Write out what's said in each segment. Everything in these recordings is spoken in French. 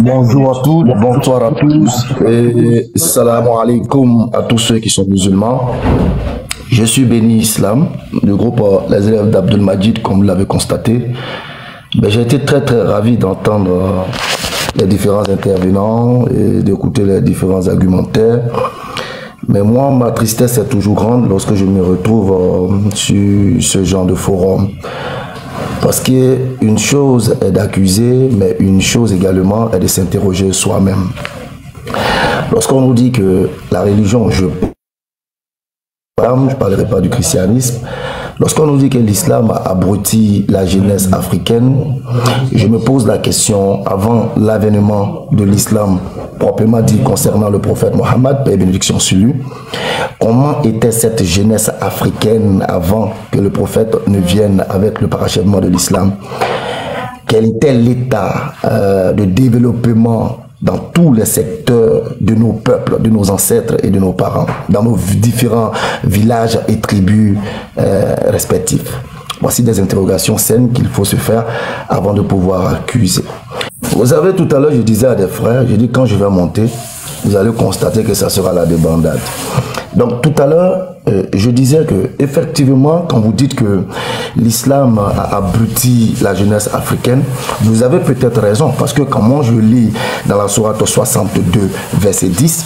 Bonjour à toutes, bonsoir à tous et salam alaikum à tous ceux qui sont musulmans. Je suis Béni Islam, du groupe Les élèves d'Abdul Majid, comme vous l'avez constaté. J'ai été très ravi d'entendre les différents intervenants et d'écouter les différents argumentaires. Mais moi, ma tristesse est toujours grande lorsque je me retrouve sur ce genre de forum. Parce qu'une chose est d'accuser, mais une chose également est de s'interroger soi-même. Lorsqu'on nous dit que la religion, je ne parlerai pas du christianisme, lorsqu'on nous dit que l'islam a abruti la jeunesse africaine, je me pose la question, avant l'avènement de l'islam proprement dit concernant le prophète Mohammed, paix et bénédiction sur lui, comment était cette jeunesse africaine avant que le prophète ne vienne avec le parachèvement de l'islam? Quel était l'état de développement dans tous les secteurs de nos peuples, de nos ancêtres et de nos parents, dans nos différents villages et tribus respectifs? Voici des interrogations saines qu'il faut se faire avant de pouvoir accuser. Vous savez, tout à l'heure, je disais à des frères, je dis quand je vais monter, vous allez constater que ça sera la débandade. Donc tout à l'heure, je disais que effectivement, quand vous dites que l'islam a abruti la jeunesse africaine, vous avez peut-être raison, parce que quand moi je lis dans la sourate 62, verset 10,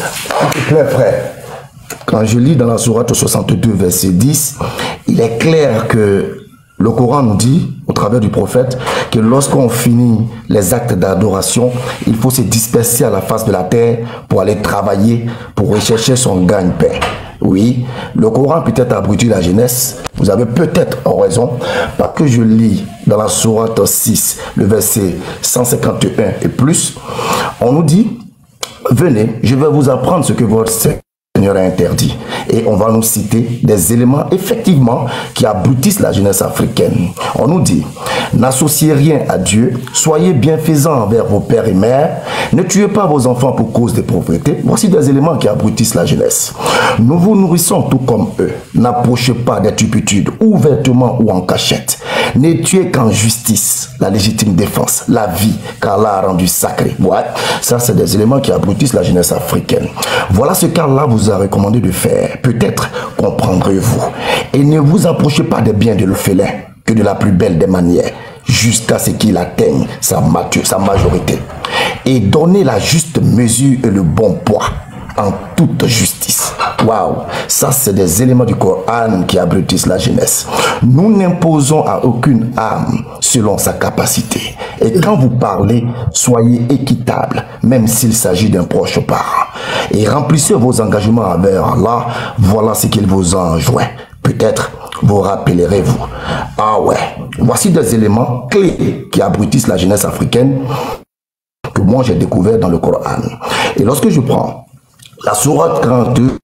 quand je lis dans la sourate 62, verset 10, il est clair que le Coran nous dit, au travers du prophète, que lorsqu'on finit les actes d'adoration, il faut se disperser à la face de la terre pour aller travailler, pour rechercher son gagne-pain. Oui, le Coran peut-être abruti la jeunesse. Vous avez peut-être raison, parce que je lis dans la sourate 6, le verset 151 et plus, on nous dit, venez, je vais vous apprendre ce que votre Seigneur a interdit. Et on va nous citer des éléments effectivement qui abrutissent la jeunesse africaine. On nous dit, n'associez rien à Dieu, soyez bienfaisants envers vos pères et mères, ne tuez pas vos enfants pour cause de pauvreté. Voici des éléments qui abrutissent la jeunesse. Nous vous nourrissons tout comme eux. N'approchez pas des turpitudes, ouvertement ou en cachette. Ne tuez qu'en justice, la légitime défense, la vie qu'Allah a rendue sacrée. Ouais, ça c'est des éléments qui abrutissent la jeunesse africaine. Voilà ce qu'Allah vous a recommandé de faire. Peut-être comprendrez-vous. Et ne vous approchez pas des biens de l'orphelin que de la plus belle des manières, jusqu'à ce qu'il atteigne sa majorité. Et donnez la juste mesure et le bon poids en toute justice. Waouh, ça c'est des éléments du Coran qui abrutissent la jeunesse. Nous n'imposons à aucune âme selon sa capacité. Et quand vous parlez, soyez équitable, même s'il s'agit d'un proche parent. Et remplissez vos engagements envers Allah, voilà ce qu'il vous enjoint. Peut-être vous rappellerez-vous. Ah ouais, voici des éléments clés qui abrutissent la jeunesse africaine que moi j'ai découvert dans le Coran. Et lorsque je prends la sourate 42,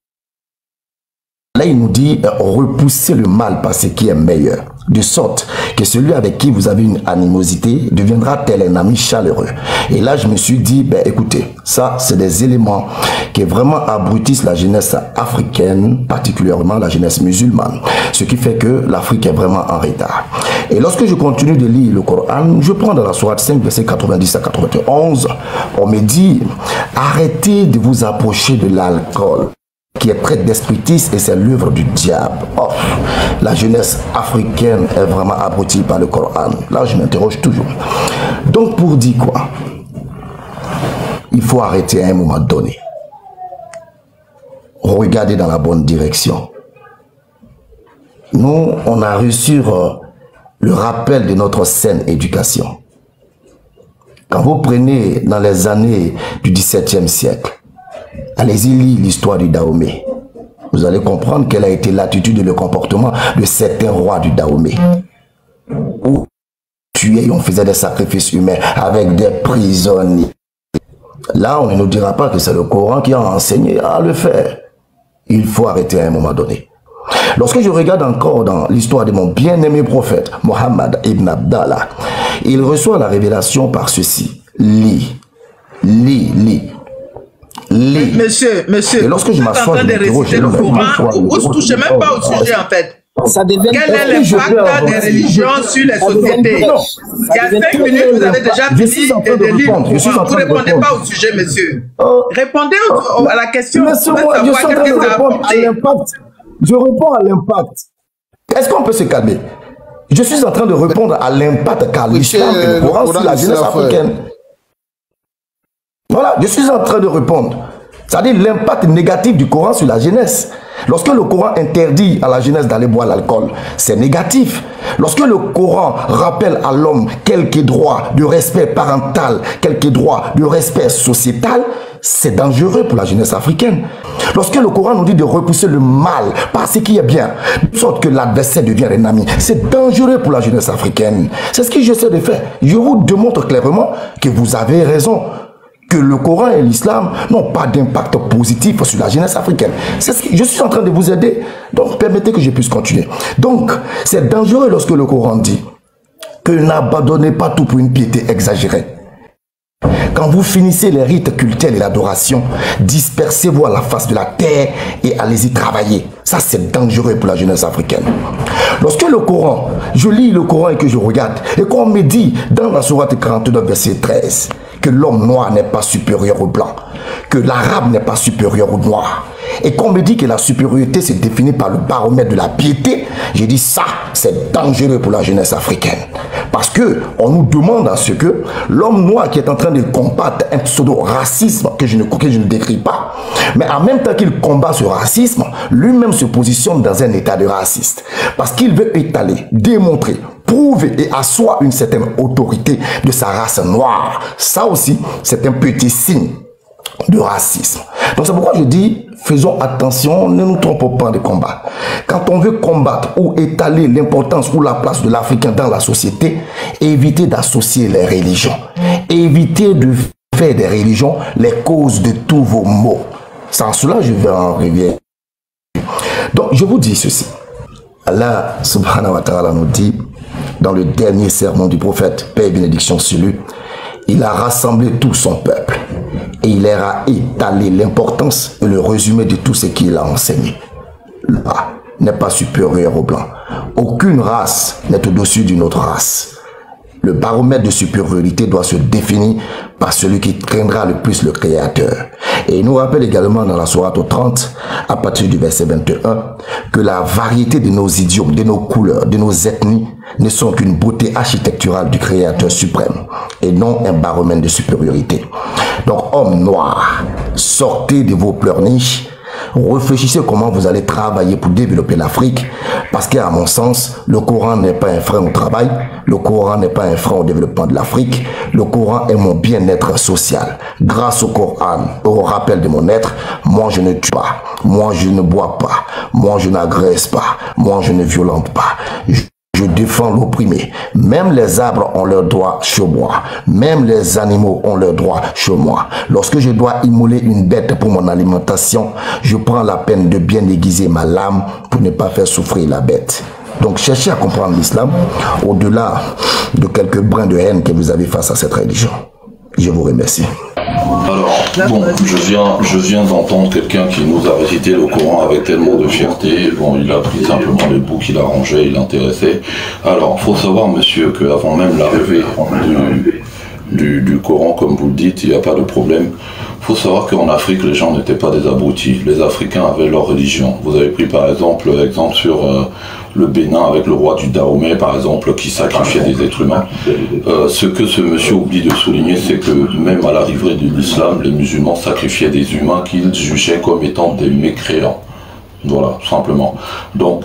là il nous dit repoussez le mal par ce qui est meilleur, de sorte que celui avec qui vous avez une animosité deviendra tel un ami chaleureux. Et là je me suis dit, écoutez, ça c'est des éléments qui vraiment abrutissent la jeunesse africaine, particulièrement la jeunesse musulmane, ce qui fait que l'Afrique est vraiment en retard. Et lorsque je continue de lire le Coran, je prends dans la sourate 5, verset 90 à 91, on me dit, arrêtez de vous approcher de l'alcool, qui est très destructrice et c'est l'œuvre du diable. Oh, la jeunesse africaine est vraiment abrutie par le Coran. Là, je m'interroge toujours. Donc, pour dire quoi? Il faut arrêter à un moment donné. Regardez dans la bonne direction. Nous, on a reçu le rappel de notre saine éducation. Quand vous prenez dans les années du XVIIe siècle, allez-y lire l'histoire du Dahomey. Vous allez comprendre quelle a été l'attitude et le comportement de certains rois du Dahomey. Où on tuait et on faisait des sacrifices humains avec des prisonniers. Là, on ne nous dira pas que c'est le Coran qui a enseigné à le faire. Il faut arrêter à un moment donné. Lorsque je regarde encore dans l'histoire de mon bien-aimé prophète, Mohammed ibn Abdallah, il reçoit la révélation par ceci. Lis. Monsieur, et lorsque je m'assois, vous êtes en train de réciter le Coran, vous ne touchez même pas au sujet en fait. Ça devient quel est l'impact des religions sur les sociétés? Il y a 5 minutes, vous avez déjà fini de lire. Vous ne répondez pas au sujet, monsieur. Répondez à la question. Laissez-moi, je suis en train de répondre à l'impact. Je réponds à l'impact. Est-ce qu'on peut se calmer? Je suis en train de répondre à l'impact qu'a l'islam et le Coran sur la jeunesse africaine. Voilà, je suis en train de répondre. C'est-à-dire l'impact négatif du Coran sur la jeunesse. Lorsque le Coran interdit à la jeunesse d'aller boire l'alcool, c'est négatif. Lorsque le Coran rappelle à l'homme quelques droits de respect parental, quelques droits de respect sociétal, c'est dangereux pour la jeunesse africaine. Lorsque le Coran nous dit de repousser le mal par ce qui est bien, de sorte que l'adversaire devient un ami, c'est dangereux pour la jeunesse africaine. C'est ce que j'essaie de faire. Je vous démontre clairement que vous avez raison. Que le Coran et l'islam n'ont pas d'impact positif sur la jeunesse africaine. Je suis en train de vous aider. Donc, permettez que je puisse continuer. Donc, c'est dangereux lorsque le Coran dit que n'abandonnez pas tout pour une piété exagérée. Quand vous finissez les rites cultuels et l'adoration, dispersez-vous à la face de la terre et allez-y travailler. Ça, c'est dangereux pour la jeunesse africaine. Lorsque le Coran, je lis le Coran et que je regarde, et qu'on me dit dans la sourate 49, verset 13, que l'homme noir n'est pas supérieur au blanc, que l'arabe n'est pas supérieur au noir, et qu'on me dit que la supériorité se définit par le baromètre de la piété, j'ai dit ça, c'est dangereux pour la jeunesse africaine. Parce que on nous demande à ce que l'homme noir qui est en train de combattre un pseudo-racisme que je ne décris pas, mais en même temps qu'il combat ce racisme, lui-même se positionne dans un état de raciste. Parce qu'il veut étaler, démontrer, prouver et asseoir une certaine autorité de sa race noire. Ça aussi, c'est un petit signe de racisme. Donc c'est pourquoi je dis, faisons attention, ne nous trompons pas de combat. Quand on veut combattre ou étaler l'importance ou la place de l'Africain dans la société, évitez d'associer les religions. Évitez de faire des religions les causes de tous vos maux. Sans cela, je vais en revenir. Donc je vous dis ceci. Allah subhanahu wa ta'ala nous dit, dans le dernier sermon du prophète, paix et bénédiction sur lui, il a rassemblé tout son peuple et il leur a étalé l'importance et le résumé de tout ce qu'il a enseigné. Le blanc n'est pas supérieur au blanc. Aucune race n'est au-dessus d'une autre race. Le baromètre de supériorité doit se définir par celui qui craindra le plus le Créateur. Et il nous rappelle également dans la sourate 30, à partir du verset 21, que la variété de nos idiomes, de nos couleurs, de nos ethnies, ne sont qu'une beauté architecturale du Créateur suprême et non un baromètre de supériorité. Donc, hommes noirs, sortez de vos pleurniches. Réfléchissez comment vous allez travailler pour développer l'Afrique, parce qu'à mon sens, le Coran n'est pas un frein au travail, le Coran n'est pas un frein au développement de l'Afrique, le Coran est mon bien-être social. Grâce au Coran, au rappel de mon être, moi je ne tue pas, moi je ne bois pas, moi je n'agresse pas, moi je ne violente pas. Je défends l'opprimé. Même les arbres ont leurs droits chez moi. Même les animaux ont leurs droits chez moi. Lorsque je dois immoler une bête pour mon alimentation, je prends la peine de bien aiguiser ma lame pour ne pas faire souffrir la bête. Donc cherchez à comprendre l'islam au-delà de quelques brins de haine que vous avez face à cette religion. Je vous remercie. Alors, bon, je viens d'entendre quelqu'un qui nous a récité le Coran avec tellement de fierté. Bon, il a pris simplement les bouts qu'il arrangeait, il intéressait. Alors, il faut savoir, monsieur, qu'avant même l'arrivée du Coran, comme vous le dites, il n'y a pas de problème. Il faut savoir qu'en Afrique, les gens n'étaient pas des abrutis. Les Africains avaient leur religion. Vous avez pris par exemple l'exemple sur le Bénin avec le roi du Dahomey, par exemple, qui sacrifiait des êtres humains. Ce que ce monsieur oublie de souligner, c'est que même à l'arrivée de l'islam, les musulmans sacrifiaient des humains qu'ils jugeaient comme étant des mécréants. Voilà, simplement. Donc,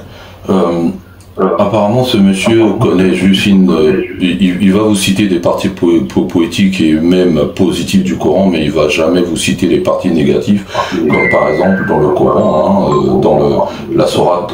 apparemment, ce monsieur connaît juste il va vous citer des parties poétiques et même positives du Coran, mais il va jamais vous citer les parties négatives, comme par exemple dans le Coran, dans la sourate,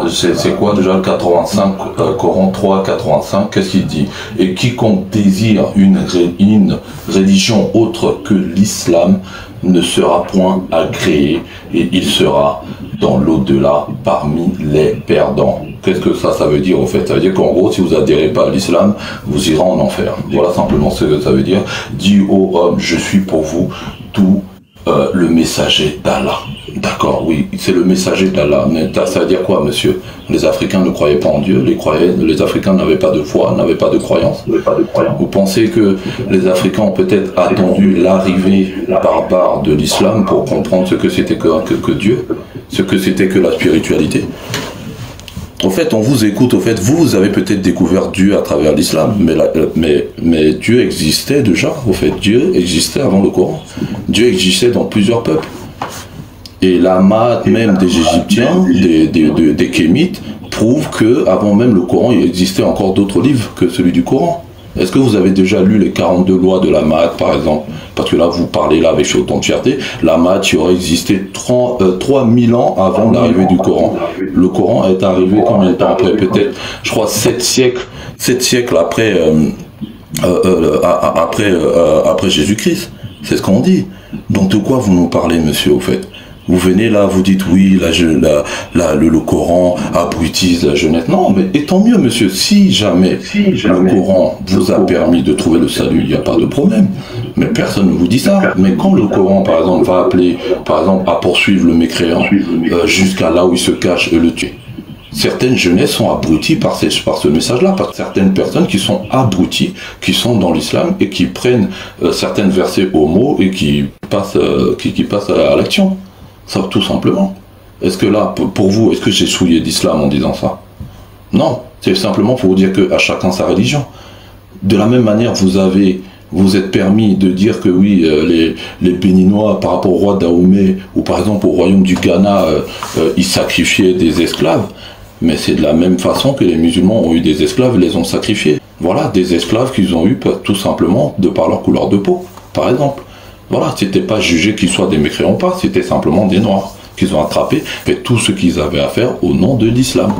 c'est quoi déjà le 85, Coran 3, 85, qu'est-ce qu'il dit? Et quiconque désire une religion autre que l'islam ne sera point agréé et il sera dans l'au-delà parmi les perdants. Qu'est-ce que ça veut dire au fait? Ça veut dire qu'en gros, si vous adhérez pas à l'islam, vous irez en enfer. Voilà simplement ce que ça veut dire. Dis ô homme, je suis pour vous tout le messager d'Allah. D'accord, oui, c'est le messager d'Allah. Mais ça veut dire quoi, monsieur? Les Africains ne croyaient pas en Dieu, les Africains n'avaient pas de foi, n'avaient pas de croyance. Vous pensez que les Africains ont peut-être attendu l'arrivée barbare de l'islam pour comprendre ce que c'était que Dieu, ce que c'était que la spiritualité? Au fait, on vous écoute, au fait, vous avez peut-être découvert Dieu à travers l'islam, mais Dieu existait déjà, au fait, Dieu existait avant le Coran. Dieu existait dans plusieurs peuples. Et la maths même des Égyptiens, des Kémites, prouve que avant même le Coran, il existait encore d'autres livres que celui du Coran. Est-ce que vous avez déjà lu les 42 lois de la maths, par exemple? Parce que là, vous parlez là avec autant de fierté. La maths, il aurait existé 3000 ans avant l'arrivée du Coran. Le Coran est arrivé combien de temps après? Peut-être, je crois, 7 siècles après, après Jésus-Christ. C'est ce qu'on dit. Donc de quoi vous nous parlez, monsieur, au fait? Vous venez là, vous dites oui, le Coran abrutise la jeunesse. Non, mais et tant mieux, monsieur. Si jamais le Coran vous a permis de trouver le salut, il n'y a pas de problème. Mais personne ne vous dit ça. Mais quand le Coran, par exemple, va appeler, par exemple, à poursuivre le mécréant jusqu'à là où il se cache et le tuer, certaines jeunesses sont abruties par ce message-là, par certaines personnes qui sont abruties, qui sont dans l'islam et qui prennent certains versets au mot et qui passent à l'action. Ça, tout simplement. Est-ce que là, pour vous, est-ce que j'ai souillé d'islam en disant ça? Non, c'est simplement pour vous dire qu'à chacun sa religion. De la même manière, vous êtes permis de dire que oui, les Béninois, par rapport au roi Dahomey, ou par exemple au royaume du Ghana, ils sacrifiaient des esclaves. Mais c'est de la même façon que les musulmans ont eu des esclaves et les ont sacrifiés. Voilà, des esclaves qu'ils ont eu tout simplement de par leur couleur de peau, par exemple. Voilà, c'était pas jugé qu'ils soient des mécréants ou pas, c'était simplement des noirs qu'ils ont attrapés, fait tout ce qu'ils avaient à faire au nom de l'islam.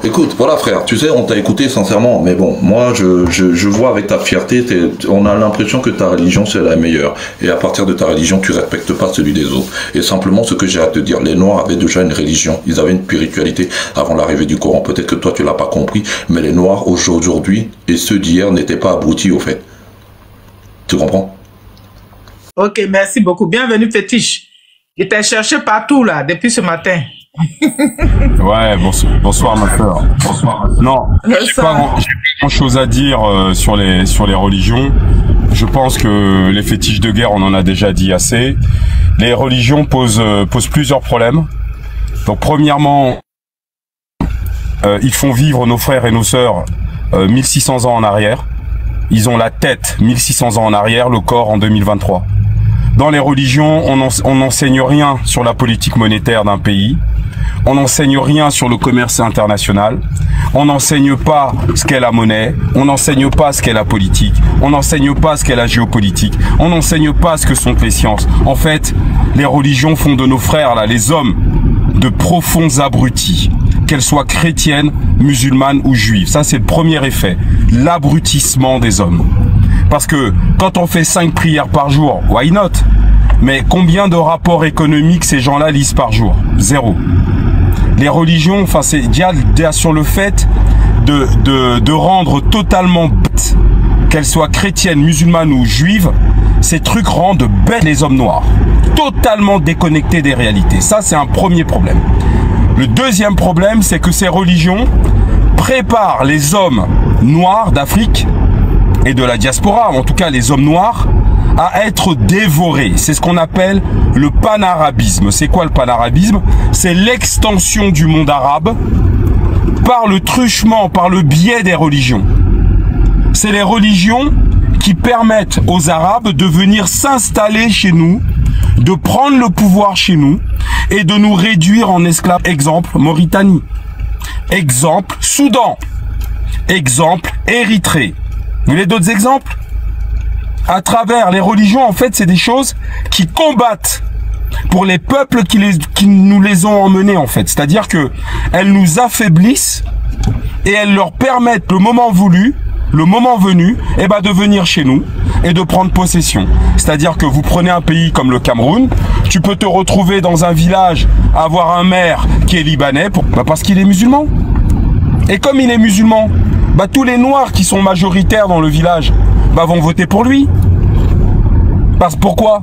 Écoute, voilà frère, tu sais, on t'a écouté sincèrement, mais bon, moi je vois avec ta fierté, on a l'impression que ta religion c'est la meilleure, et à partir de ta religion, tu respectes pas celui des autres. Et simplement ce que j'ai à te dire, les Noirs avaient déjà une religion, ils avaient une spiritualité avant l'arrivée du Coran. Peut-être que toi tu l'as pas compris, mais les Noirs aujourd'hui et ceux d'hier n'étaient pas abrutis au fait. Tu comprends? Ok, merci beaucoup. Bienvenue, Fétiche. Je t'ai cherché partout, là, depuis ce matin. Ouais, bonsoir, ma sœur. Bonsoir. Non, j'ai pas grand chose à dire sur les religions. Je pense que les fétiches de guerre, on en a déjà dit assez. Les religions posent plusieurs problèmes. Donc, premièrement, ils font vivre nos frères et nos sœurs 1600 ans en arrière. Ils ont la tête 1600 ans en arrière, le corps en 2023. Dans les religions, on n'enseigne rien sur la politique monétaire d'un pays. On n'enseigne rien sur le commerce international. On n'enseigne pas ce qu'est la monnaie. On n'enseigne pas ce qu'est la politique. On n'enseigne pas ce qu'est la géopolitique. On n'enseigne pas ce que sont les sciences. En fait, les religions font de nos frères, là, les hommes, de profonds abrutis. Qu'elles soient chrétiennes, musulmanes ou juives. Ça, c'est le premier effet. L'abrutissement des hommes. Parce que quand on fait 5 prières par jour, why not? Mais combien de rapports économiques ces gens-là lisent par jour? 0. Les religions, enfin c'est déjà sur le fait de rendre totalement bêtes, qu'elles soient chrétiennes, musulmanes ou juives, ces trucs rendent bêtes les hommes noirs. Totalement déconnectés des réalités. Ça, c'est un premier problème. Le deuxième problème, c'est que ces religions préparent les hommes noirs d'Afrique et de la diaspora, en tout cas les hommes noirs, à être dévorés. C'est ce qu'on appelle le panarabisme. C'est quoi le panarabisme? C'est l'extension du monde arabe par le truchement, par le biais des religions. C'est les religions qui permettent aux Arabes de venir s'installer chez nous, de prendre le pouvoir chez nous et de nous réduire en esclaves. Exemple, Mauritanie. Exemple, Soudan. Exemple, Érythrée. Vous voulez d'autres exemples? À travers les religions, en fait, c'est des choses qui combattent pour les peuples qui nous les ont emmenés, en fait. C'est-à-dire que elles nous affaiblissent et elles leur permettent, le moment voulu, le moment venu, eh ben, de venir chez nous et de prendre possession. C'est-à-dire que vous prenez un pays comme le Cameroun, tu peux te retrouver dans un village, avoir un maire qui est libanais, parce qu'il est musulman. Et comme il est musulman, bah, tous les noirs qui sont majoritaires dans le village vont voter pour lui. Pourquoi?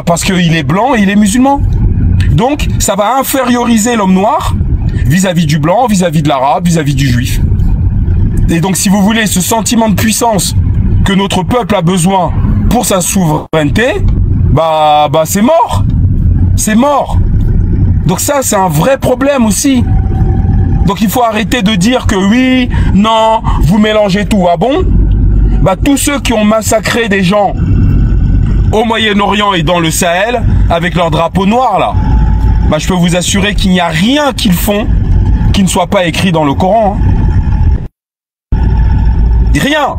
Parce qu'il est blanc et il est musulman. Donc, ça va inférioriser l'homme noir vis-à-vis du blanc, vis-à-vis de l'arabe, vis-à-vis du juif. Et donc, si vous voulez, ce sentiment de puissance que notre peuple a besoin pour sa souveraineté, bah c'est mort. C'est mort. Donc ça, c'est un vrai problème aussi. Donc il faut arrêter de dire que oui, non, vous mélangez tout. Ah bon? Bah tous ceux qui ont massacré des gens au Moyen-Orient et dans le Sahel avec leur drapeau noir là, bah je peux vous assurer qu'il n'y a rien qu'ils font qui ne soit pas écrit dans le Coran.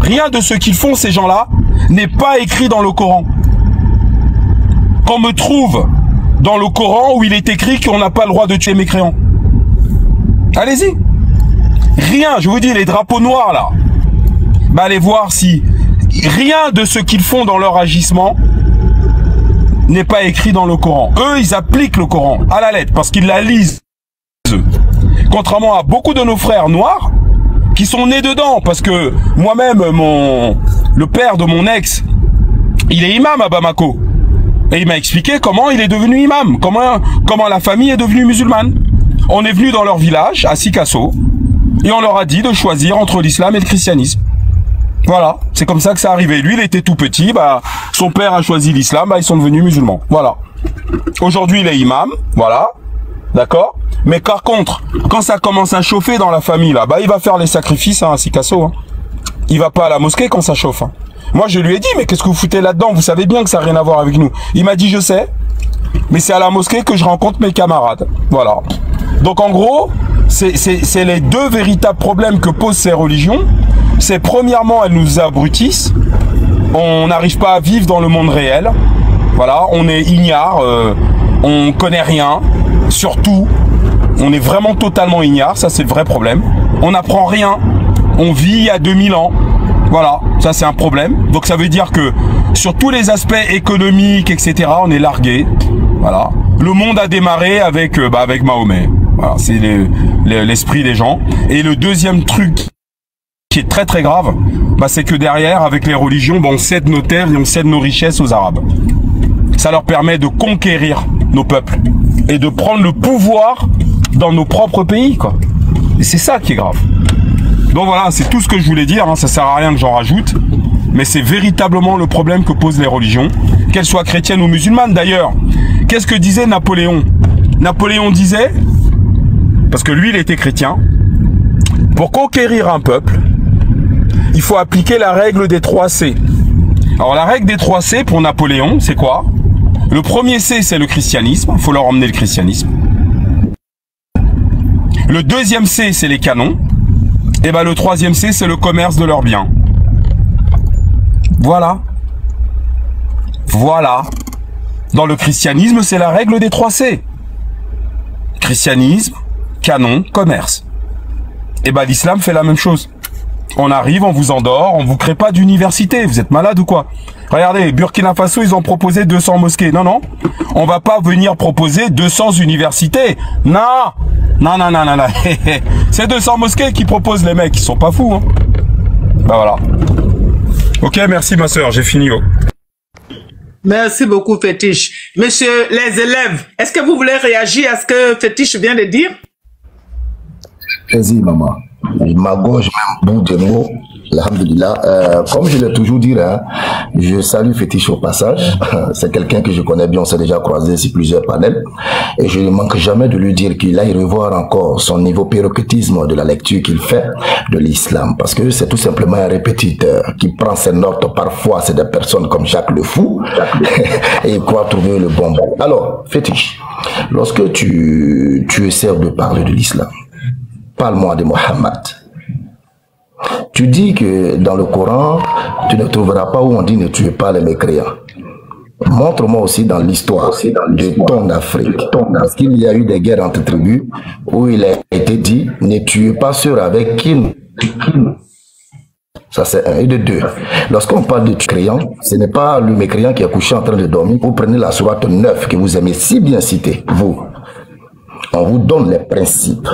Rien de ce qu'ils font ces gens-là n'est pas écrit dans le Coran. Qu'on me trouve dans le Coran où il est écrit qu'on n'a pas le droit de tuer mécréants. Allez-y. Rien, je vous dis, les drapeaux noirs là. Bah allez voir si rien de ce qu'ils font dans leur agissement n'est pas écrit dans le Coran. Eux, ils appliquent le Coran à la lettre parce qu'ils la lisent. Contrairement à beaucoup de nos frères noirs qui sont nés dedans. Parce que moi-même, le père de mon ex, il est imam à Bamako. Et il m'a expliqué comment il est devenu imam, comment la famille est devenue musulmane. On est venu dans leur village, à Sikasso, et on leur a dit de choisir entre l'islam et le christianisme. Voilà, c'est comme ça que ça arrivait. Lui, il était tout petit, bah, son père a choisi l'islam, bah, ils sont devenus musulmans. Voilà. Aujourd'hui, il est imam, voilà, d'accord. Mais par contre, quand ça commence à chauffer dans la famille, là, bah, il va faire les sacrifices à Sikasso. Hein. Il va pas à la mosquée quand ça chauffe. Hein. Moi, je lui ai dit, mais qu'est-ce que vous foutez là-dedans? Vous savez bien que ça n'a rien à voir avec nous. Il m'a dit, je sais, mais c'est à la mosquée que je rencontre mes camarades. Voilà. Donc, en gros, c'est les deux véritables problèmes que posent ces religions. C'est premièrement, elles nous abrutissent. On n'arrive pas à vivre dans le monde réel. Voilà, on est ignare, on connaît rien. Surtout, on est vraiment totalement ignare. Ça, c'est le vrai problème. On n'apprend rien. On vit il y a 2000 ans. Voilà, ça c'est un problème. Donc ça veut dire que sur tous les aspects économiques, etc., on est largué. Voilà. Le monde a démarré avec Mahomet. Voilà, c'est l'esprit des gens. Et le deuxième truc qui est très très grave, bah, c'est que derrière, avec les religions, bah, on cède nos terres et on cède nos richesses aux Arabes. Ça leur permet de conquérir nos peuples et de prendre le pouvoir dans nos propres pays, quoi. Et c'est ça qui est grave. Donc voilà, c'est tout ce que je voulais dire, hein, ça sert à rien que j'en rajoute, mais c'est véritablement le problème que posent les religions, qu'elles soient chrétiennes ou musulmanes. D'ailleurs, qu'est-ce que disait Napoléon? Napoléon disait, parce que lui il était chrétien, pour conquérir un peuple, il faut appliquer la règle des 3 C. Alors la règle des 3 C pour Napoléon, c'est quoi? Le premier C, c'est le christianisme, il faut leur emmener le christianisme. Le deuxième C, c'est les canons. Et ben le troisième C, c'est le commerce de leurs biens. Voilà. Voilà. Dans le christianisme, c'est la règle des 3 C. Christianisme, canon, commerce. Et ben l'islam fait la même chose. On arrive, on vous endort, on vous crée pas d'université. Vous êtes malade ou quoi? Regardez, Burkina Faso, ils ont proposé 200 mosquées. Non, non. On va pas venir proposer 200 universités. Non. Non, non, non, non, non. C'est 200 mosquées qui proposent les mecs. Ils sont pas fous, hein. Ben voilà. Ok, merci ma soeur, j'ai fini. Oh. Merci beaucoup, Fétiche. Monsieur, les élèves, est-ce que vous voulez réagir à ce que Fétiche vient de dire? Vas-y, maman. Ma gauche, même bout de mots. Alhamdulillah. Comme je l'ai toujours dit, hein, je salue Fétiche au passage. C'est quelqu'un que je connais bien, on s'est déjà croisé sur plusieurs panels. Et je ne manque jamais de lui dire qu'il aille revoir encore son niveau pyrocritisme de la lecture qu'il fait de l'islam. Parce que c'est tout simplement un répétiteur qui prend ses notes. Parfois, c'est des personnes comme Jacques le Fou. Et il croit trouver le bon mot. Alors, Fétiche, lorsque tu essaies de parler de l'islam, parle-moi de Mohammed. Tu dis que dans le Coran, tu ne trouveras pas où on dit ne tuez pas les mécréants. Montre-moi aussi dans l'histoire de ton Afrique. Parce qu'il y a eu des guerres entre tribus où il a été dit ne tuez pas ceux avec qui. Ça c'est un. Et de deux, lorsqu'on parle de mécréant, ce n'est pas le mécréant qui est couché en train de dormir. Vous prenez la sourate 9 que vous aimez si bien citer, vous. On vous donne les principes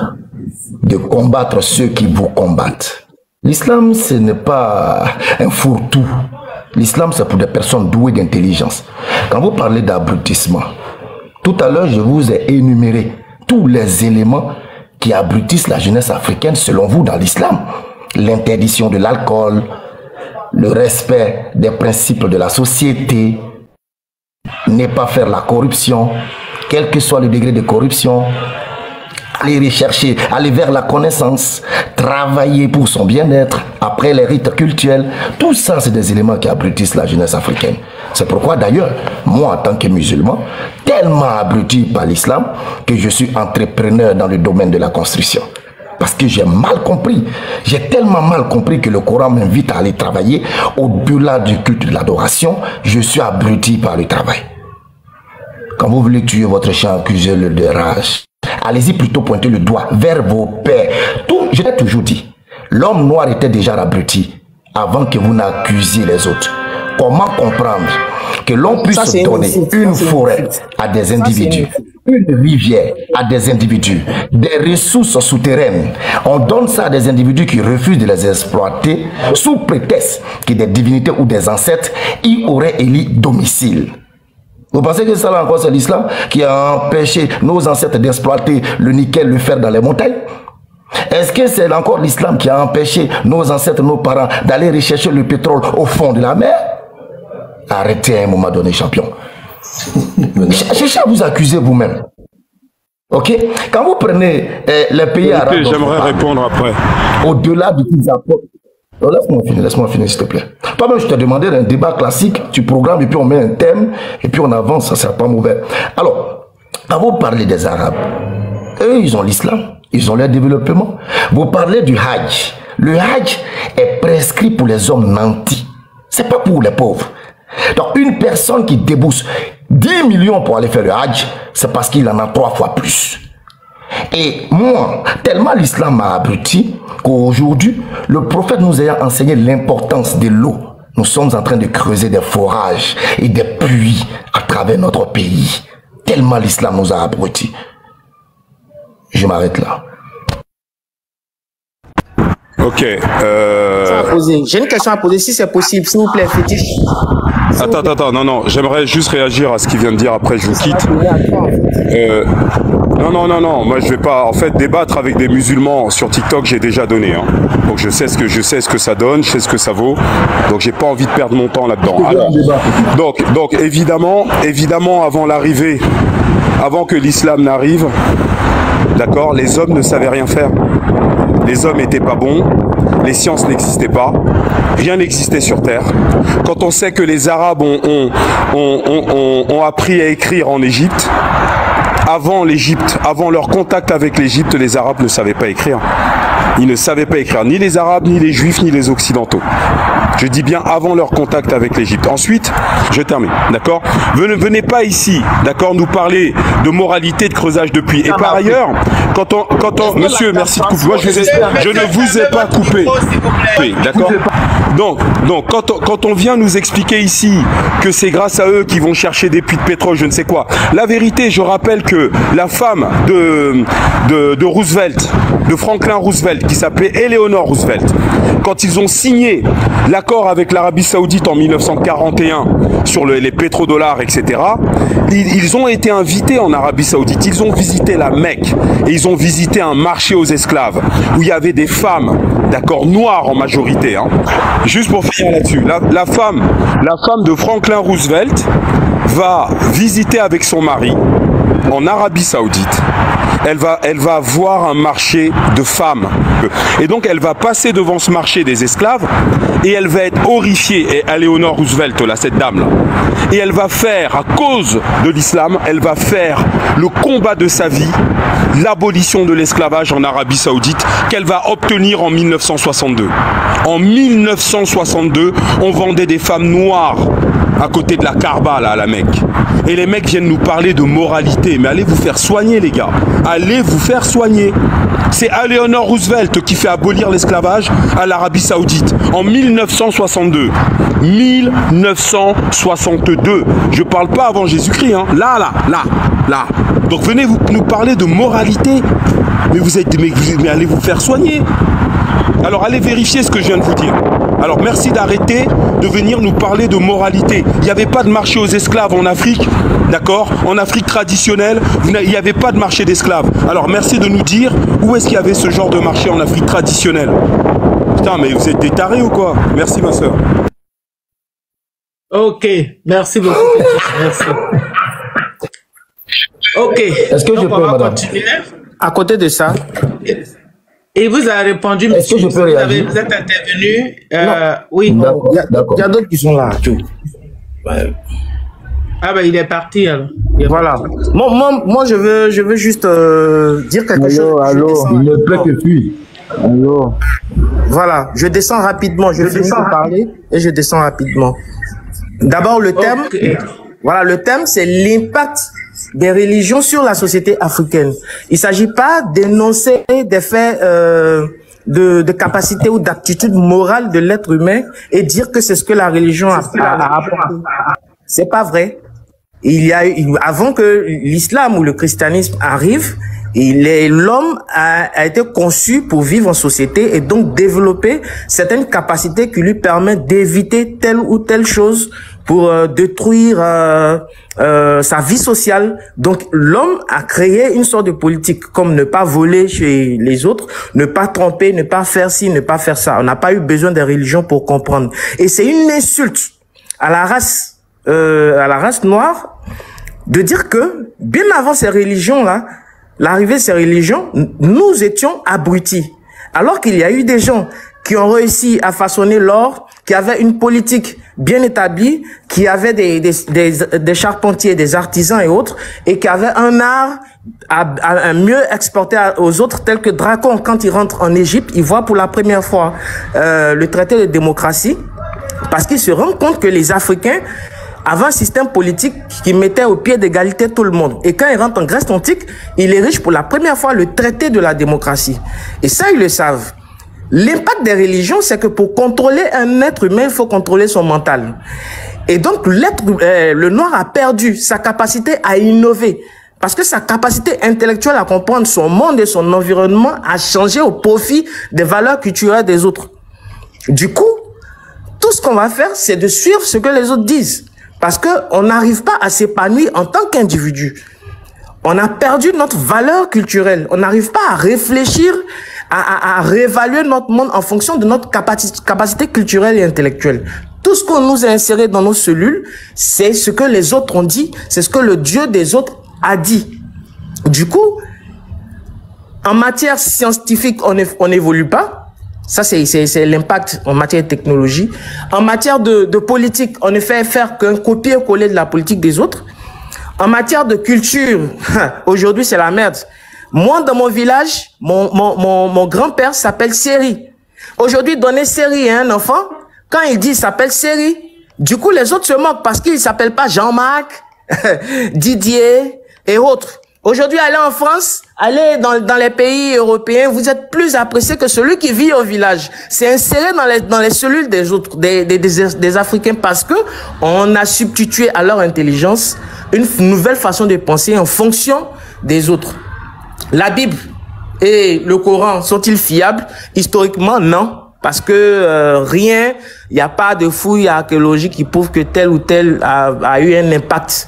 de combattre ceux qui vous combattent. L'islam, ce n'est pas un fourre-tout. L'islam, c'est pour des personnes douées d'intelligence. Quand vous parlez d'abrutissement, Tout à l'heure, je vous ai énuméré tous les éléments qui abrutissent la jeunesse africaine selon vous dans l'islam. L'interdiction de l'alcool, le respect des principes de la société, ne pas faire la corruption, quel que soit le degré de corruption, aller rechercher, aller vers la connaissance, travailler pour son bien-être, après les rites cultuels. Tout ça, c'est des éléments qui abrutissent la jeunesse africaine. C'est pourquoi d'ailleurs, moi en tant que musulman, tellement abruti par l'islam que je suis entrepreneur dans le domaine de la construction. Parce que j'ai mal compris. J'ai tellement mal compris que le Coran m'invite à aller travailler au-delà du culte de l'adoration. Je suis abruti par le travail. Quand vous voulez tuer votre chien, accusez-le de rage. Allez-y plutôt pointer le doigt vers vos pères. Je l'ai toujours dit, l'homme noir était déjà abruti avant que vous n'accusiez les autres. Comment comprendre que l'on puisse donner une forêt à des individus, une rivière à des individus, des ressources souterraines? On donne ça à des individus qui refusent de les exploiter sous prétexte que des divinités ou des ancêtres y auraient élu domicile. Vous pensez que ça là encore c'est l'islam qui a empêché nos ancêtres d'exploiter le nickel, le fer dans les montagnes? Est-ce que c'est encore l'islam qui a empêché nos ancêtres, nos parents d'aller rechercher le pétrole au fond de la mer? Arrêtez à un moment donné, champion. Cherchez à vous accuser vous-même. Ok? Quand vous prenez les pays arabes... J'aimerais répondre après. Au-delà du qu'ils apportent... Laisse-moi finir, s'il te plaît. Toi-même, je t'ai demandé un débat classique, tu programmes et puis on met un thème et puis on avance, ça ne sera pas mauvais. Alors, quand vous parlez des Arabes, eux, ils ont l'islam, ils ont leur développement. Vous parlez du Hajj. Le Hajj est prescrit pour les hommes nantis. Ce n'est pas pour les pauvres. Donc, une personne qui débourse 10 millions pour aller faire le Hajj, c'est parce qu'il en a 3 fois plus. Et moi, tellement l'islam m'a abruti qu'aujourd'hui, le prophète nous a enseigné l'importance de l'eau. Nous sommes en train de creuser des forages et des puits à travers notre pays. Tellement l'islam nous a abrutis. Je m'arrête là. Ok. J'ai une question à poser, si c'est possible, s'il vous plaît, fétiche. Attends, non, j'aimerais juste réagir à ce qu'il vient de dire, après je vous quitte. Non, moi je vais pas, en fait, débattre avec des musulmans sur TikTok, j'ai déjà donné, hein. Donc je sais ce que ça donne, je sais ce que ça vaut, donc j'ai pas envie de perdre mon temps là-dedans. Donc évidemment, avant l'arrivée, avant que l'islam n'arrive, d'accord, les hommes ne savaient rien faire. Les hommes n'étaient pas bons, les sciences n'existaient pas, rien n'existait sur Terre. Quand on sait que les Arabes ont appris à écrire en Égypte, avant leur contact avec l'Égypte, les Arabes ne savaient pas écrire. Ils ne savaient pas écrire, ni les Arabes, ni les Juifs, ni les Occidentaux. Je dis bien avant leur contact avec l'Égypte. Ensuite, je termine, d'accord? Venez pas ici, d'accord, nous parler de moralité, de creusage de puits. Et par ailleurs, monsieur, merci de couper. Moi, je ne vous ai pas coupé. D'accord? Donc, quand on vient nous expliquer ici que c'est grâce à eux qu'ils vont chercher des puits de pétrole, je ne sais quoi. La vérité, je rappelle que la femme de Roosevelt, de Franklin Roosevelt, qui s'appelait Eleanor Roosevelt, quand ils ont signé l'accord avec l'Arabie Saoudite en 1941 sur les pétrodollars, etc., ils ont été invités en Arabie Saoudite. Ils ont visité la Mecque et ils ont visité un marché aux esclaves où il y avait des femmes, d'accord, noires en majorité. Hein. Juste pour finir là-dessus, la femme de Franklin Roosevelt va visiter avec son mari en Arabie Saoudite. Elle va voir un marché de femmes. Et donc, elle va passer devant ce marché des esclaves et elle va être horrifiée. Et Eleanor Roosevelt, là, cette dame-là. Et elle va faire, à cause de l'islam, elle va faire le combat de sa vie, l'abolition de l'esclavage en Arabie Saoudite, qu'elle va obtenir en 1962. En 1962, on vendait des femmes noires à côté de la Kaaba, là, à la Mecque. Et les mecs viennent nous parler de moralité. Mais allez vous faire soigner, les gars. Allez vous faire soigner. C'est Eleanor Roosevelt qui fait abolir l'esclavage à l'Arabie Saoudite en 1962. 1962. Je parle pas avant Jésus-Christ. Hein. Là. Donc venez nous parler de moralité. Mais allez vous faire soigner. Alors allez vérifier ce que je viens de vous dire. Alors merci d'arrêter de venir nous parler de moralité. Il n'y avait pas de marché aux esclaves en Afrique d'accord? En Afrique traditionnelle, il n'y avait pas de marché d'esclaves. Alors merci de nous dire où est-ce qu'il y avait ce genre de marché en Afrique traditionnelle. Putain, mais vous êtes des tarés ou quoi? Merci ma soeur. Ok, merci beaucoup. Merci. Ok. Est-ce que je peux, madame? Continuer. À côté de ça. Et vous avez répondu, monsieur. Est-ce que je peux réagir? Vous êtes intervenu. Oui, il y a d'autres qui sont là. Ouais. Ah ben il est parti alors. Voilà. Moi je veux juste dire quelque chose. Allô, il ne peut que fuir. Allô. Voilà, je descends rapidement. Je finis de parler et je descends rapidement. D'abord le thème. Okay. Voilà, le thème c'est l'impact des religions sur la société africaine. Il s'agit pas d'énoncer des faits de capacité ou d'aptitude morale de l'être humain et dire que c'est ce que la religion a apporté. C'est pas vrai. Avant que l'islam ou le christianisme arrive, l'homme a été conçu pour vivre en société et donc développer certaines capacités qui lui permettent d'éviter telle ou telle chose pour détruire sa vie sociale. Donc l'homme a créé une sorte de politique comme ne pas voler chez les autres, ne pas tromper, ne pas faire ci, ne pas faire ça. On n'a pas eu besoin des religions pour comprendre. Et c'est une insulte à la race noire de dire que bien avant ces religions-là, l'arrivée de ces religions, nous étions abrutis. Alors qu'il y a eu des gens qui ont réussi à façonner l'or, qui avaient une politique bien établie, qui avaient des charpentiers, des artisans et autres, et qui avaient un art à mieux exporter aux autres, tel que Dracon, quand il rentre en Égypte, il voit pour la première fois le traité de démocratie, parce qu'il se rend compte que les Africains avaient un système politique qui mettait au pied d'égalité tout le monde. Et quand il rentre en Grèce antique, il érige pour la première fois le traité de la démocratie. Et ça, ils le savent. L'impact des religions, c'est que pour contrôler un être humain, il faut contrôler son mental. Et donc, le noir a perdu sa capacité à innover. Parce que sa capacité intellectuelle à comprendre son monde et son environnement a changé au profit des valeurs culturelles des autres. Du coup, tout ce qu'on va faire, c'est de suivre ce que les autres disent. Parce qu'on n'arrive pas à s'épanouir en tant qu'individu. On a perdu notre valeur culturelle. On n'arrive pas à réfléchir, à réévaluer notre monde en fonction de notre capacité culturelle et intellectuelle. Tout ce qu'on nous a inséré dans nos cellules, c'est ce que les autres ont dit, c'est ce que le Dieu des autres a dit. Du coup, en matière scientifique, on n'évolue pas. Ça, c'est l'impact en matière de technologie. En matière de politique, on ne fait faire qu'un copier-coller de la politique des autres. En matière de culture, aujourd'hui, c'est la merde. Moi, dans mon village, mon grand-père s'appelle Séri. Aujourd'hui, donner Séri à un enfant, quand il dit il s'appelle Séri, du coup, les autres se moquent parce qu'il ne s'appelle pas Jean-Marc, Didier et autres. Aujourd'hui, aller en France, aller dans les pays européens, vous êtes plus apprécié que celui qui vit au village. C'est inséré dans les cellules des autres, des Africains, parce que on a substitué à leur intelligence une nouvelle façon de penser en fonction des autres. La Bible et le Coran sont-ils fiables? Historiquement, non. Parce que rien, il n'y a pas de fouilles archéologiques qui prouvent que tel ou tel a eu un impact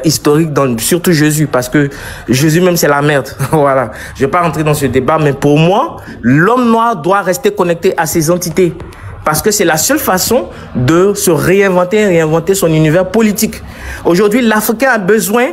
historique, surtout Jésus, parce que Jésus même c'est la merde. Voilà, je vais pas rentrer dans ce débat, mais pour moi, l'homme noir doit rester connecté à ses entités, parce que c'est la seule façon de se réinventer son univers politique. Aujourd'hui, l'Africain a besoin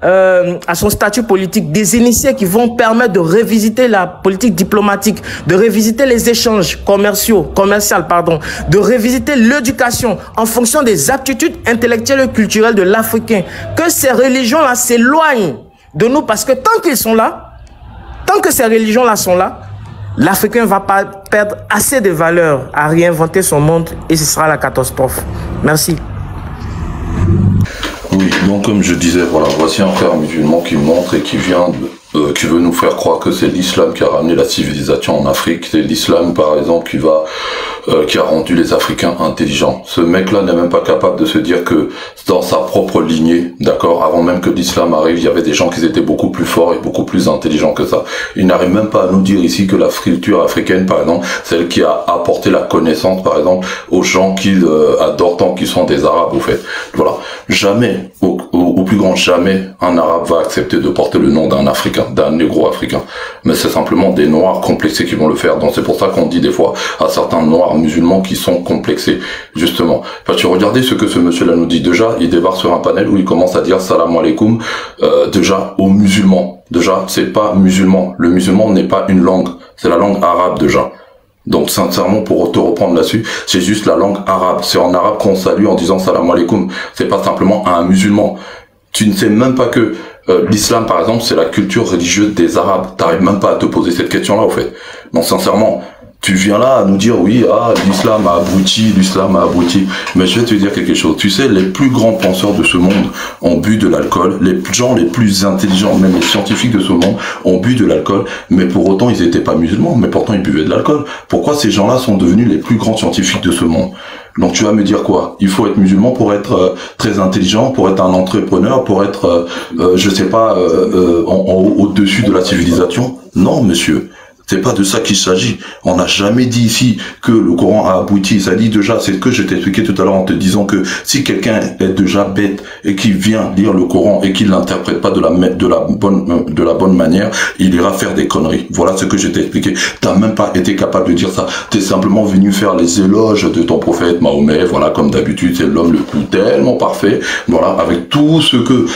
à son statut politique, des initiés qui vont permettre de revisiter la politique diplomatique, de revisiter les échanges commerciaux, de revisiter l'éducation en fonction des aptitudes intellectuelles et culturelles de l'Africain. Que ces religions-là s'éloignent de nous, parce que tant qu'ils sont là, tant que ces religions-là sont là, l'Africain va pas perdre assez de valeur à réinventer son monde et ce sera la catastrophe. Merci. Oui, donc comme je disais, voilà, voici un frère musulman qui montre et qui vient qui veut nous faire croire que c'est l'islam qui a ramené la civilisation en Afrique, c'est l'islam par exemple qui a rendu les Africains intelligents. Ce mec-là n'est même pas capable de se dire que dans sa propre lignée, d'accord, avant même que l'islam arrive, il y avait des gens qui étaient beaucoup plus forts et beaucoup plus intelligents que ça. Il n'arrive même pas à nous dire ici que la culture africaine, par exemple, celle qui a apporté la connaissance, par exemple, aux gens qui adorent tant qu'ils sont des Arabes, au fait. Voilà. Jamais, ou plus grand, jamais un arabe va accepter de porter le nom d'un africain, d'un négro africain. Mais c'est simplement des noirs complexés qui vont le faire. Donc c'est pour ça qu'on dit des fois à certains noirs musulmans qui sont complexés, justement. Parce que regardez ce que ce monsieur-là nous dit. Déjà, il débarque sur un panel où il commence à dire salam alaikum, déjà aux musulmans. Déjà, c'est pas musulman. Le musulman n'est pas une langue. C'est la langue arabe déjà. Donc sincèrement, pour te reprendre là-dessus, c'est juste la langue arabe. C'est en arabe qu'on salue en disant salam alaikum. C'est pas simplement à un musulman. Tu ne sais même pas que l'islam, par exemple, c'est la culture religieuse des arabes. T'arrives même pas à te poser cette question-là, au fait. Donc sincèrement, tu viens là à nous dire oui, l'islam a abouti, l'islam a abouti. Mais je vais te dire quelque chose. Tu sais, les plus grands penseurs de ce monde ont bu de l'alcool. Les gens les plus intelligents, même les scientifiques de ce monde, ont bu de l'alcool. Mais pour autant, ils n'étaient pas musulmans. Mais pourtant, ils buvaient de l'alcool. Pourquoi ces gens-là sont devenus les plus grands scientifiques de ce monde? Donc tu vas me dire quoi? Il faut être musulman pour être très intelligent, pour être un entrepreneur, pour être, je sais pas, au-dessus de la civilisation? Non, monsieur. C'est pas de ça qu'il s'agit. On n'a jamais dit ici que le Coran a abouti. Ça dit déjà, c'est ce que je t'ai expliqué tout à l'heure en te disant que si quelqu'un est déjà bête et qui vient lire le Coran et qu'il l'interprète pas de la bonne manière, il ira faire des conneries. Voilà ce que je t'ai expliqué. T'as même pas été capable de dire ça. T'es simplement venu faire les éloges de ton prophète Mahomet. Voilà, comme d'habitude, c'est l'homme le plus tellement parfait. Voilà, avec tout ce que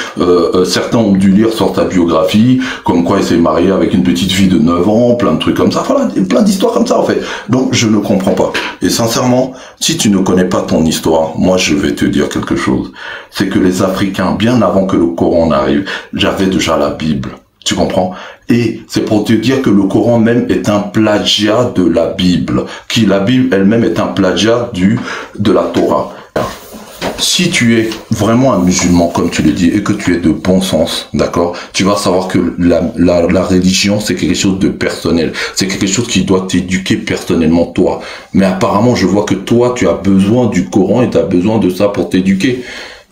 certains ont dû lire sur sa biographie, comme quoi il s'est marié avec une petite fille de 9 ans, plein de trucs comme ça, voilà, plein d'histoires comme ça en fait. Donc je ne comprends pas. Et sincèrement, si tu ne connais pas ton histoire, moi je vais te dire quelque chose. C'est que les Africains, bien avant que le Coran n'arrive, j'avais déjà la Bible. Tu comprends? Et c'est pour te dire que le Coran même est un plagiat de la Bible. Qui la Bible elle-même est un plagiat de la Torah. Si tu es vraiment un musulman, comme tu le dis, et que tu es de bon sens, d'accord, tu vas savoir que la religion, c'est quelque chose de personnel. C'est quelque chose qui doit t'éduquer personnellement, toi. Mais apparemment, je vois que toi, tu as besoin du Coran et tu as besoin de ça pour t'éduquer.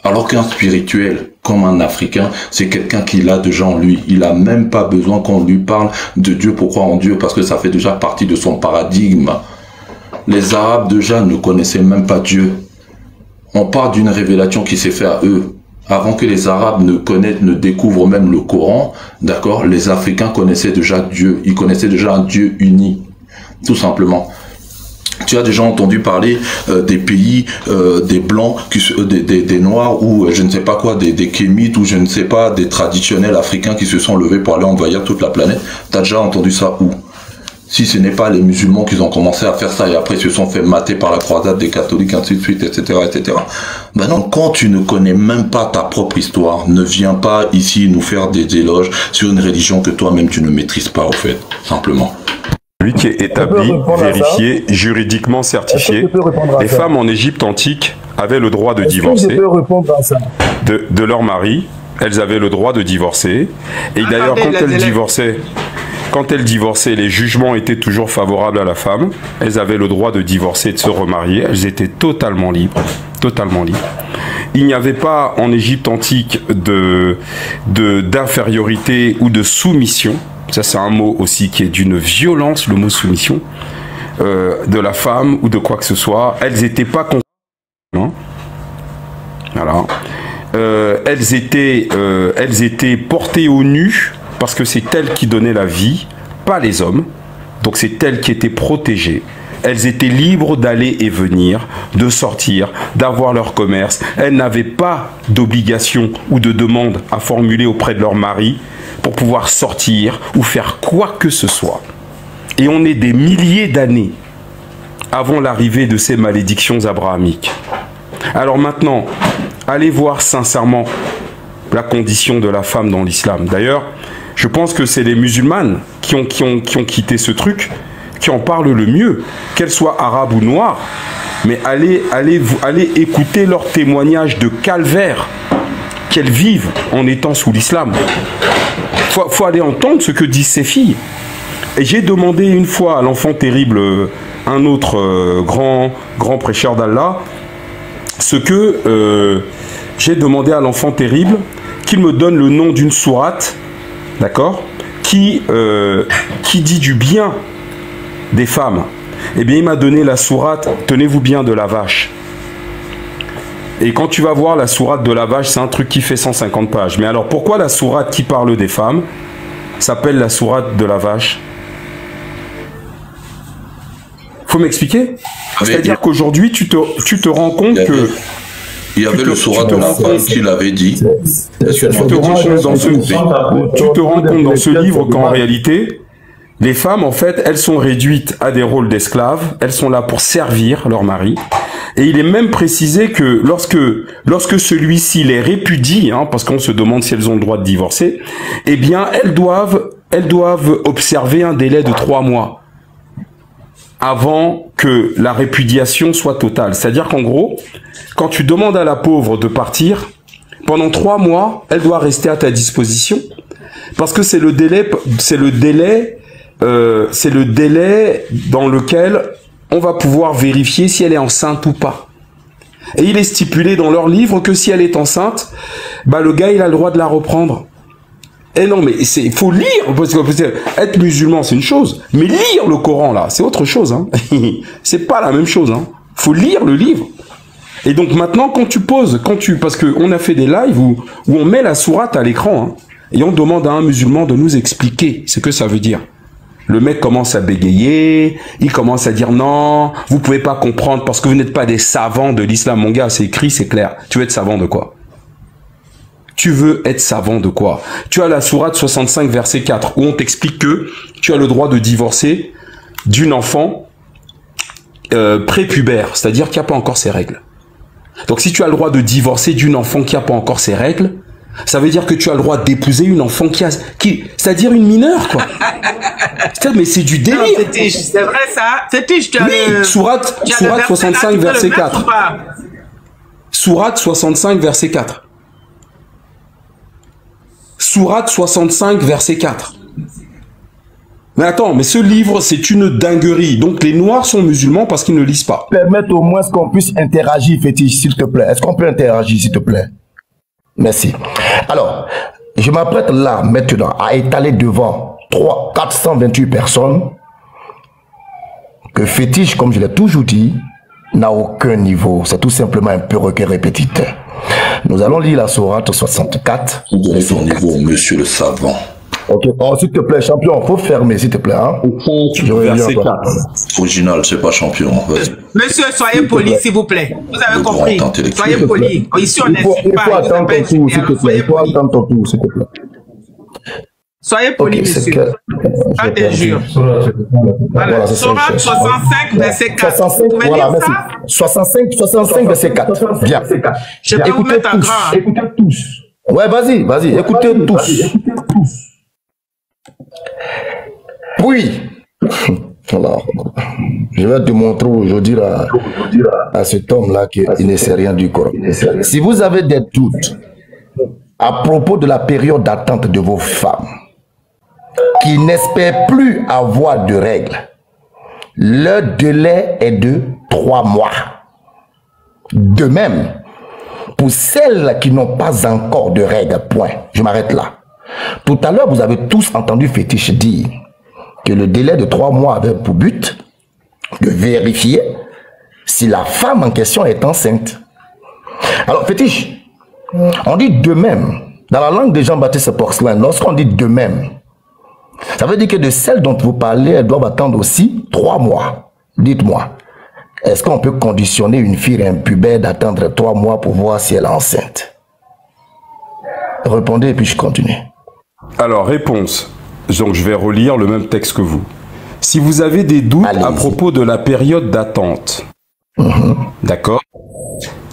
Alors qu'un spirituel, comme un Africain, c'est quelqu'un qui l'a déjà en lui. Il a même pas besoin qu'on lui parle de Dieu pour croire en Dieu, parce que ça fait déjà partie de son paradigme. Les Arabes, déjà, ne connaissaient même pas Dieu. On parle d'une révélation qui s'est faite à eux. Avant que les Arabes ne découvrent même le Coran, d'accord, les Africains connaissaient déjà Dieu. Ils connaissaient déjà un Dieu uni, tout simplement. Tu as déjà entendu parler des pays, des Blancs, des Noirs, ou je ne sais pas quoi, des Kémites, ou je ne sais pas, des traditionnels africains qui se sont levés pour aller envahir toute la planète. Tu as déjà entendu ça où? Si ce n'est pas les musulmans qui ont commencé à faire ça et après se sont fait mater par la croisade des catholiques, ainsi de suite, etc., etc. Ben non, quand tu ne connais même pas ta propre histoire, ne viens pas ici nous faire des éloges sur une religion que toi-même tu ne maîtrises pas, au fait, simplement. Lui qui est établi, vérifié, juridiquement certifié, les femmes en Égypte antique avaient le droit de divorcer de leur mari. Elles avaient le droit de divorcer. Et d'ailleurs, quand elles divorçaient, les jugements étaient toujours favorables à la femme. Elles avaient le droit de divorcer, de se remarier. Elles étaient totalement libres. Totalement libres. Il n'y avait pas en Égypte antique d'infériorité ou de soumission. Ça, c'est un mot aussi qui est d'une violence, le mot soumission, de la femme ou de quoi que ce soit. Elles n'étaient pas concernées. Voilà. Elles étaient portées au nu parce que c'est elles qui donnaient la vie, pas les hommes. Donc c'est elles qui étaient protégées. Elles étaient libres d'aller et venir, de sortir, d'avoir leur commerce. Elles n'avaient pas d'obligation ou de demande à formuler auprès de leur mari pour pouvoir sortir ou faire quoi que ce soit. Et on est des milliers d'années avant l'arrivée de ces malédictions abrahamiques. Alors maintenant, allez voir sincèrement la condition de la femme dans l'islam. D'ailleurs, je pense que c'est les musulmanes qui ont quitté ce truc, qui en parlent le mieux, qu'elles soient arabes ou noires. Mais allez écouter leurs témoignages de calvaire qu'elles vivent en étant sous l'islam. Faut aller entendre ce que disent ces filles. Et j'ai demandé une fois à l'enfant terrible, un autre grand prêcheur d'Allah, j'ai demandé à l'enfant terrible qu'il me donne le nom d'une sourate, d'accord, qui dit du bien des femmes. Eh bien, il m'a donné la sourate, tenez-vous bien, de la vache. Et quand tu vas voir la sourate de la vache, c'est un truc qui fait 150 pages. Mais alors, pourquoi la sourate qui parle des femmes s'appelle la sourate de la vache? Faut m'expliquer. C'est-à-dire qu'aujourd'hui, tu te rends compte que... Il y avait le sourate de la femme qui l'avait dit. Tu te rends compte dans ce livre qu'en réalité, les femmes, en fait, elles sont réduites à des rôles d'esclaves. Elles sont là pour servir leur mari. Et il est même précisé que lorsque celui-ci les répudie, hein, parce qu'on se demande si elles ont le droit de divorcer, eh bien, elles doivent observer un délai de 3 mois avant que la répudiation soit totale. C'est-à-dire qu'en gros, quand tu demandes à la pauvre de partir, pendant 3 mois, elle doit rester à ta disposition, parce que c'est le délai dans lequel on va pouvoir vérifier si elle est enceinte ou pas. Et il est stipulé dans leur livre que si elle est enceinte, bah le gars il a le droit de la reprendre. Et non, mais il faut lire, parce que être musulman c'est une chose, mais lire le Coran là, c'est autre chose. Hein. C'est pas la même chose. Hein. Faut lire le livre. Et donc maintenant, parce qu'on a fait des lives où on met la sourate à l'écran, hein, et on demande à un musulman de nous expliquer ce que ça veut dire. Le mec commence à bégayer, il commence à dire non, vous pouvez pas comprendre parce que vous n'êtes pas des savants de l'islam. Mon gars, c'est écrit, c'est clair. Tu veux être savant de quoi? Tu veux être savant de quoi? Tu as la sourate 65 verset 4 où on t'explique que tu as le droit de divorcer d'une enfant prépubère, c'est-à-dire qui n'a pas encore ses règles. Donc si tu as le droit de divorcer d'une enfant qui n'a pas encore ses règles, ça veut dire que tu as le droit d'épouser une enfant c'est-à-dire une mineure, quoi. Mais c'est du délire. C'est vrai ça. Fétiche, tu as oui, sourate 65 verset 4. Sourate 65 verset 4. Sourate 65 verset 4. Mais attends, mais ce livre, c'est une dinguerie. Donc les Noirs sont musulmans parce qu'ils ne lisent pas. Permettre au moins qu'on puisse interagir, Fétiche, s'il te plaît. Est-ce qu'on peut interagir, s'il te plaît? Merci. Alors, je m'apprête là, maintenant, à étaler devant 428 personnes que Fétiche, comme je l'ai toujours dit, n'a aucun niveau. C'est tout simplement un perroquet répétiteur. Nous allons lire la sourate 64. Vous avez son niveau, monsieur le savant. Ok, oh, s'il te plaît, champion, faut fermer, s'il te plaît. Hein. Verset 4. Original, c'est pas champion. Monsieur, soyez poli, s'il vous plaît. Vous avez compris. Soyez poli. Ici, on n'insulte pas. Il faut attendre ton tour, s'il te plaît. Il faut attendre ton tour, s'il te plaît. Soyez poli, monsieur. Ah, te jure. Voilà, sourate 65, verset 4. 65, voilà, merci. 65, verset 4. Bien. Je vais vous mettre en grand. Écoutez tous. Ouais, vas-y, écoutez tous. Oui. Alors, je vais te montrer aujourd'hui à cet homme-là qu'il ne sait rien du Coran. Si vous avez des doutes à propos de la période d'attente de vos femmes, qui n'espèrent plus avoir de règles, leur délai est de 3 mois. De même, pour celles qui n'ont pas encore de règles, point. Je m'arrête là. Tout à l'heure, vous avez tous entendu Fétiche dire que le délai de 3 mois avait pour but de vérifier si la femme en question est enceinte. Alors, Fétiche, on dit de même. Dans la langue de Jean-Baptiste Porcelin, lorsqu'on dit de même, ça veut dire que de celles dont vous parlez, elles doivent attendre aussi 3 mois. Dites-moi, est-ce qu'on peut conditionner une fille impubère d'attendre 3 mois pour voir si elle est enceinte? Répondez et puis je continue. Alors, réponse. Donc, je vais relire le même texte que vous. Si vous avez des doutes à propos de la période d'attente, d'accord,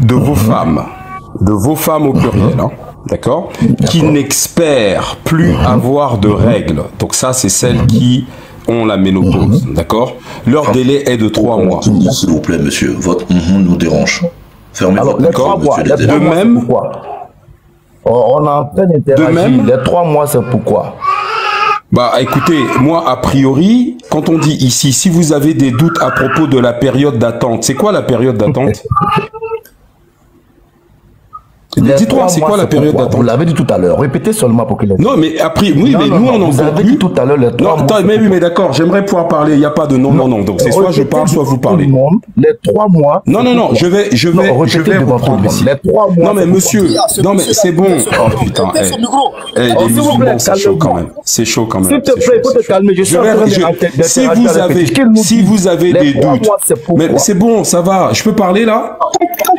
de vos femmes au pluriel, hein, d'accord, qui n'espèrent plus avoir de règles. Donc ça, c'est celles qui ont la ménopause, d'accord. Leur délai est de 3 mois. S'il vous plaît, monsieur, votre nous dérange. Fermez votre d'accord. De même, on est en train d'interagir. Les 3 mois, c'est pourquoi? Bah écoutez, moi a priori, quand on dit ici, si vous avez des doutes à propos de la période d'attente, c'est quoi la période d'attente? Dis-toi, c'est quoi la période d'attente? Vous l'avez dit tout à l'heure. Répétez seulement pour que les... Non, mais après, oui, non, mais non, nous, on en vous avez dit tout à l'heure les 3 mois. Mais oui, mais d'accord, j'aimerais pouvoir parler. Il n'y a pas de non. Donc, c'est soit je parle, soit vous parlez. Les 3 mois. Non, je vais reprendre ici. Les 3 mois. Non, mais monsieur, non, mais c'est bon. Oh, putain, les musulmans, c'est chaud quand même. C'est chaud quand même. S'il te plaît, il faut te calmer. Si vous avez des doutes, mais c'est bon, ça va. Je peux parler là?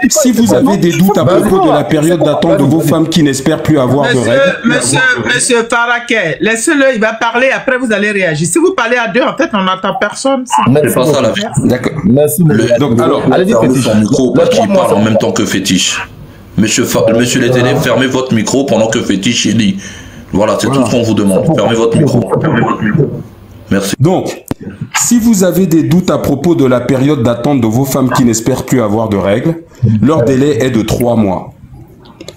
Si vous avez des doutes à propos de la période d'attente de vos femmes qui n'espèrent plus avoir de règles... Monsieur Faraquet, laissez-le, il va parler, après vous allez réagir. Si vous parlez à deux, en fait, on n'entend personne. C'est pas ça la vie. D'accord. Donc, alors, allez-y, Fétiche. Micro, parce qu'il parle en même temps que Fétiche. Monsieur les télé, fermez votre micro pendant que Fétiche lit. Voilà, c'est tout ce qu'on vous demande. Fermez votre micro. Merci. Donc, si vous avez des doutes à propos de la période d'attente de vos femmes qui n'espèrent plus avoir de règles, leur délai est de 3 mois.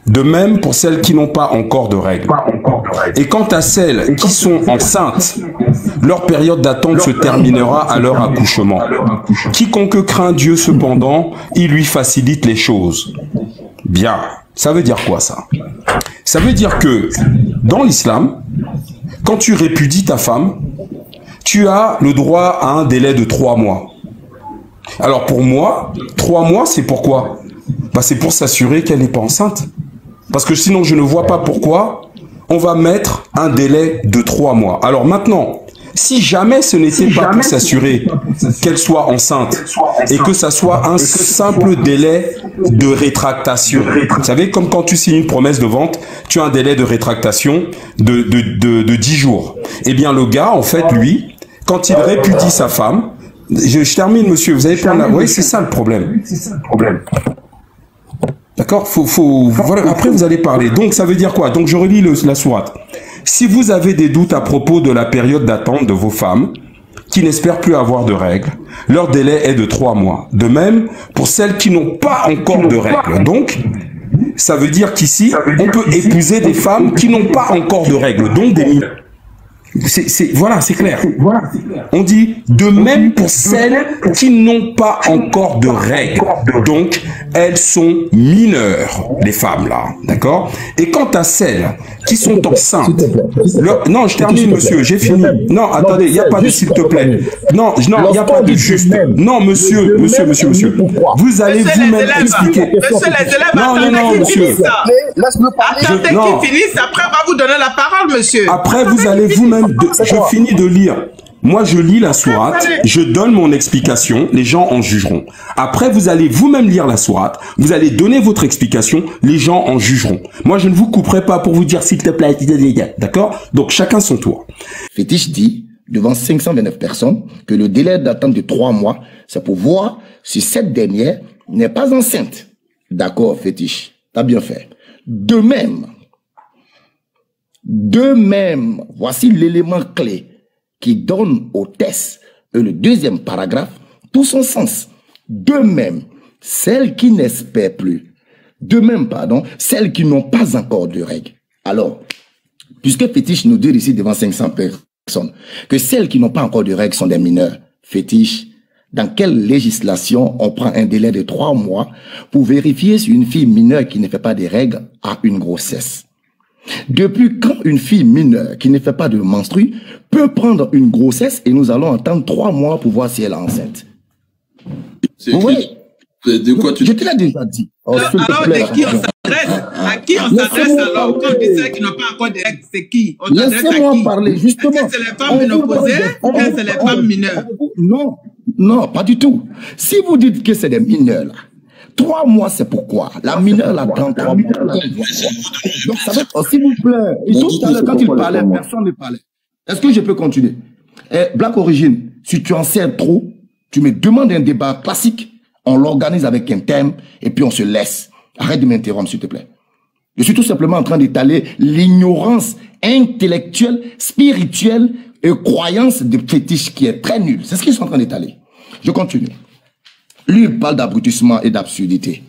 De même pour celles qui n'ont pas encore de règles. Et quant à celles qui sont enceintes, leur période d'attente se terminera à leur accouchement. Quiconque craint Dieu cependant, il lui facilite les choses. Bien. Ça veut dire quoi ça? Ça veut dire que dans l'islam, quand tu répudies ta femme, tu as le droit à un délai de 3 mois. Alors pour moi, 3 mois, c'est pourquoi? Bah, c'est pour s'assurer qu'elle n'est pas enceinte. Parce que sinon, je ne vois pas pourquoi on va mettre un délai de 3 mois. Alors maintenant, si jamais ce n'était pas pour s'assurer qu'elle soit enceinte et que ça soit un simple délai de rétractation. Vous savez, comme quand tu signes une promesse de vente, tu as un délai de rétractation de 10 jours. Eh bien, le gars, en fait, lui, quand il répudie sa femme, je termine, monsieur, vous avez pas la... Oui, c'est ça le problème. D'accord, voilà, après vous allez parler. Donc ça veut dire quoi? Donc je relis la sourate. Si vous avez des doutes à propos de la période d'attente de vos femmes qui n'espèrent plus avoir de règles, leur délai est de 3 mois. De même pour celles qui n'ont pas encore de règles. Donc ça veut dire qu'ici on peut épouser des femmes qui n'ont pas encore de règles, donc des mineurs. Voilà, c'est clair. On dit de même pour celles qui n'ont pas encore de règles. Donc, elles sont mineures, les femmes là. D'accord? Et quant à celles qui sont enceintes... Non, je termine, monsieur, j'ai fini. Non, attendez, il n'y a pas de s'il te plaît. Non, il n'y a pas de juste. Non, monsieur. Vous allez vous-même expliquer. Monsieur, les élèves, non, monsieur. Attendez qu'ils finissent, après on va vous donner la parole, monsieur. Après, vous allez vous-même... Je finis de lire. Moi, je lis la sourate, je donne mon explication, les gens en jugeront. Après, vous allez vous-même lire la sourate, vous allez donner votre explication, les gens en jugeront. Moi, je ne vous couperai pas pour vous dire s'il te plaît, d'accord? Donc, chacun son tour. Fétiche dit, devant 529 personnes, que le délai d'attente de 3 mois, c'est pour voir si cette dernière n'est pas enceinte. D'accord, Fétiche, t'as bien fait. De même, voici l'élément clé qui donne au test et le deuxième paragraphe tout son sens. De même, celles qui n'espèrent plus. De même, celles qui n'ont pas encore de règles. Alors, puisque Fétiche nous dit ici devant 500 personnes que celles qui n'ont pas encore de règles sont des mineurs, Fétiche, dans quelle législation on prend un délai de 3 mois pour vérifier si une fille mineure qui ne fait pas des règles a une grossesse? Depuis quand une fille mineure qui ne fait pas de menstru peut prendre une grossesse et nous allons attendre 3 mois pour voir si elle est enceinte? Vous voyez? De quoi tu... Je te l'ai déjà dit. Alors, à qui on s'adresse? À qui on s'adresse alors? Quand on dit celles qui n'ont pas encore de règles, c'est qui? Laissez-moi parler, justement. Est-ce que c'est les femmes ménopausées ou est-ce que c'est les femmes mineures? Non, pas du tout. Si vous dites que c'est des mineurs, là, 3 mois, c'est pourquoi la mineure l'attend 3 mois. Donc, ça va être, s'il vous plaît. Tout à l'heure, quand il parlait, personne ne parlait. Est-ce que je peux continuer? Black Origin, si tu en sais trop, tu me demandes un débat classique, on l'organise avec un thème, et puis on se laisse. Arrête de m'interrompre, s'il te plaît. Je suis tout simplement en train d'étaler l'ignorance intellectuelle, spirituelle et croyance de fétiche qui est très nulle. C'est ce qu'ils sont en train d'étaler. Je continue. Lui, il parle d'abrutissement et d'absurdité.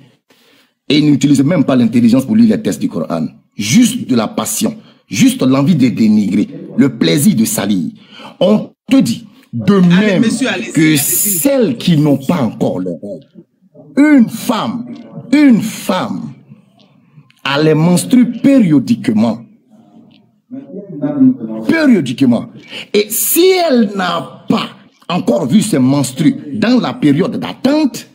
Et il n'utilise même pas l'intelligence pour lire les textes du Coran. Juste de la passion. Juste l'envie de dénigrer. Le plaisir de salir. On te dit, de même que celles qui n'ont pas encore leur règle. Une femme elle menstrue périodiquement. Périodiquement. Et si elle n'a pas encore vu ses menstrues dans la période d'attente,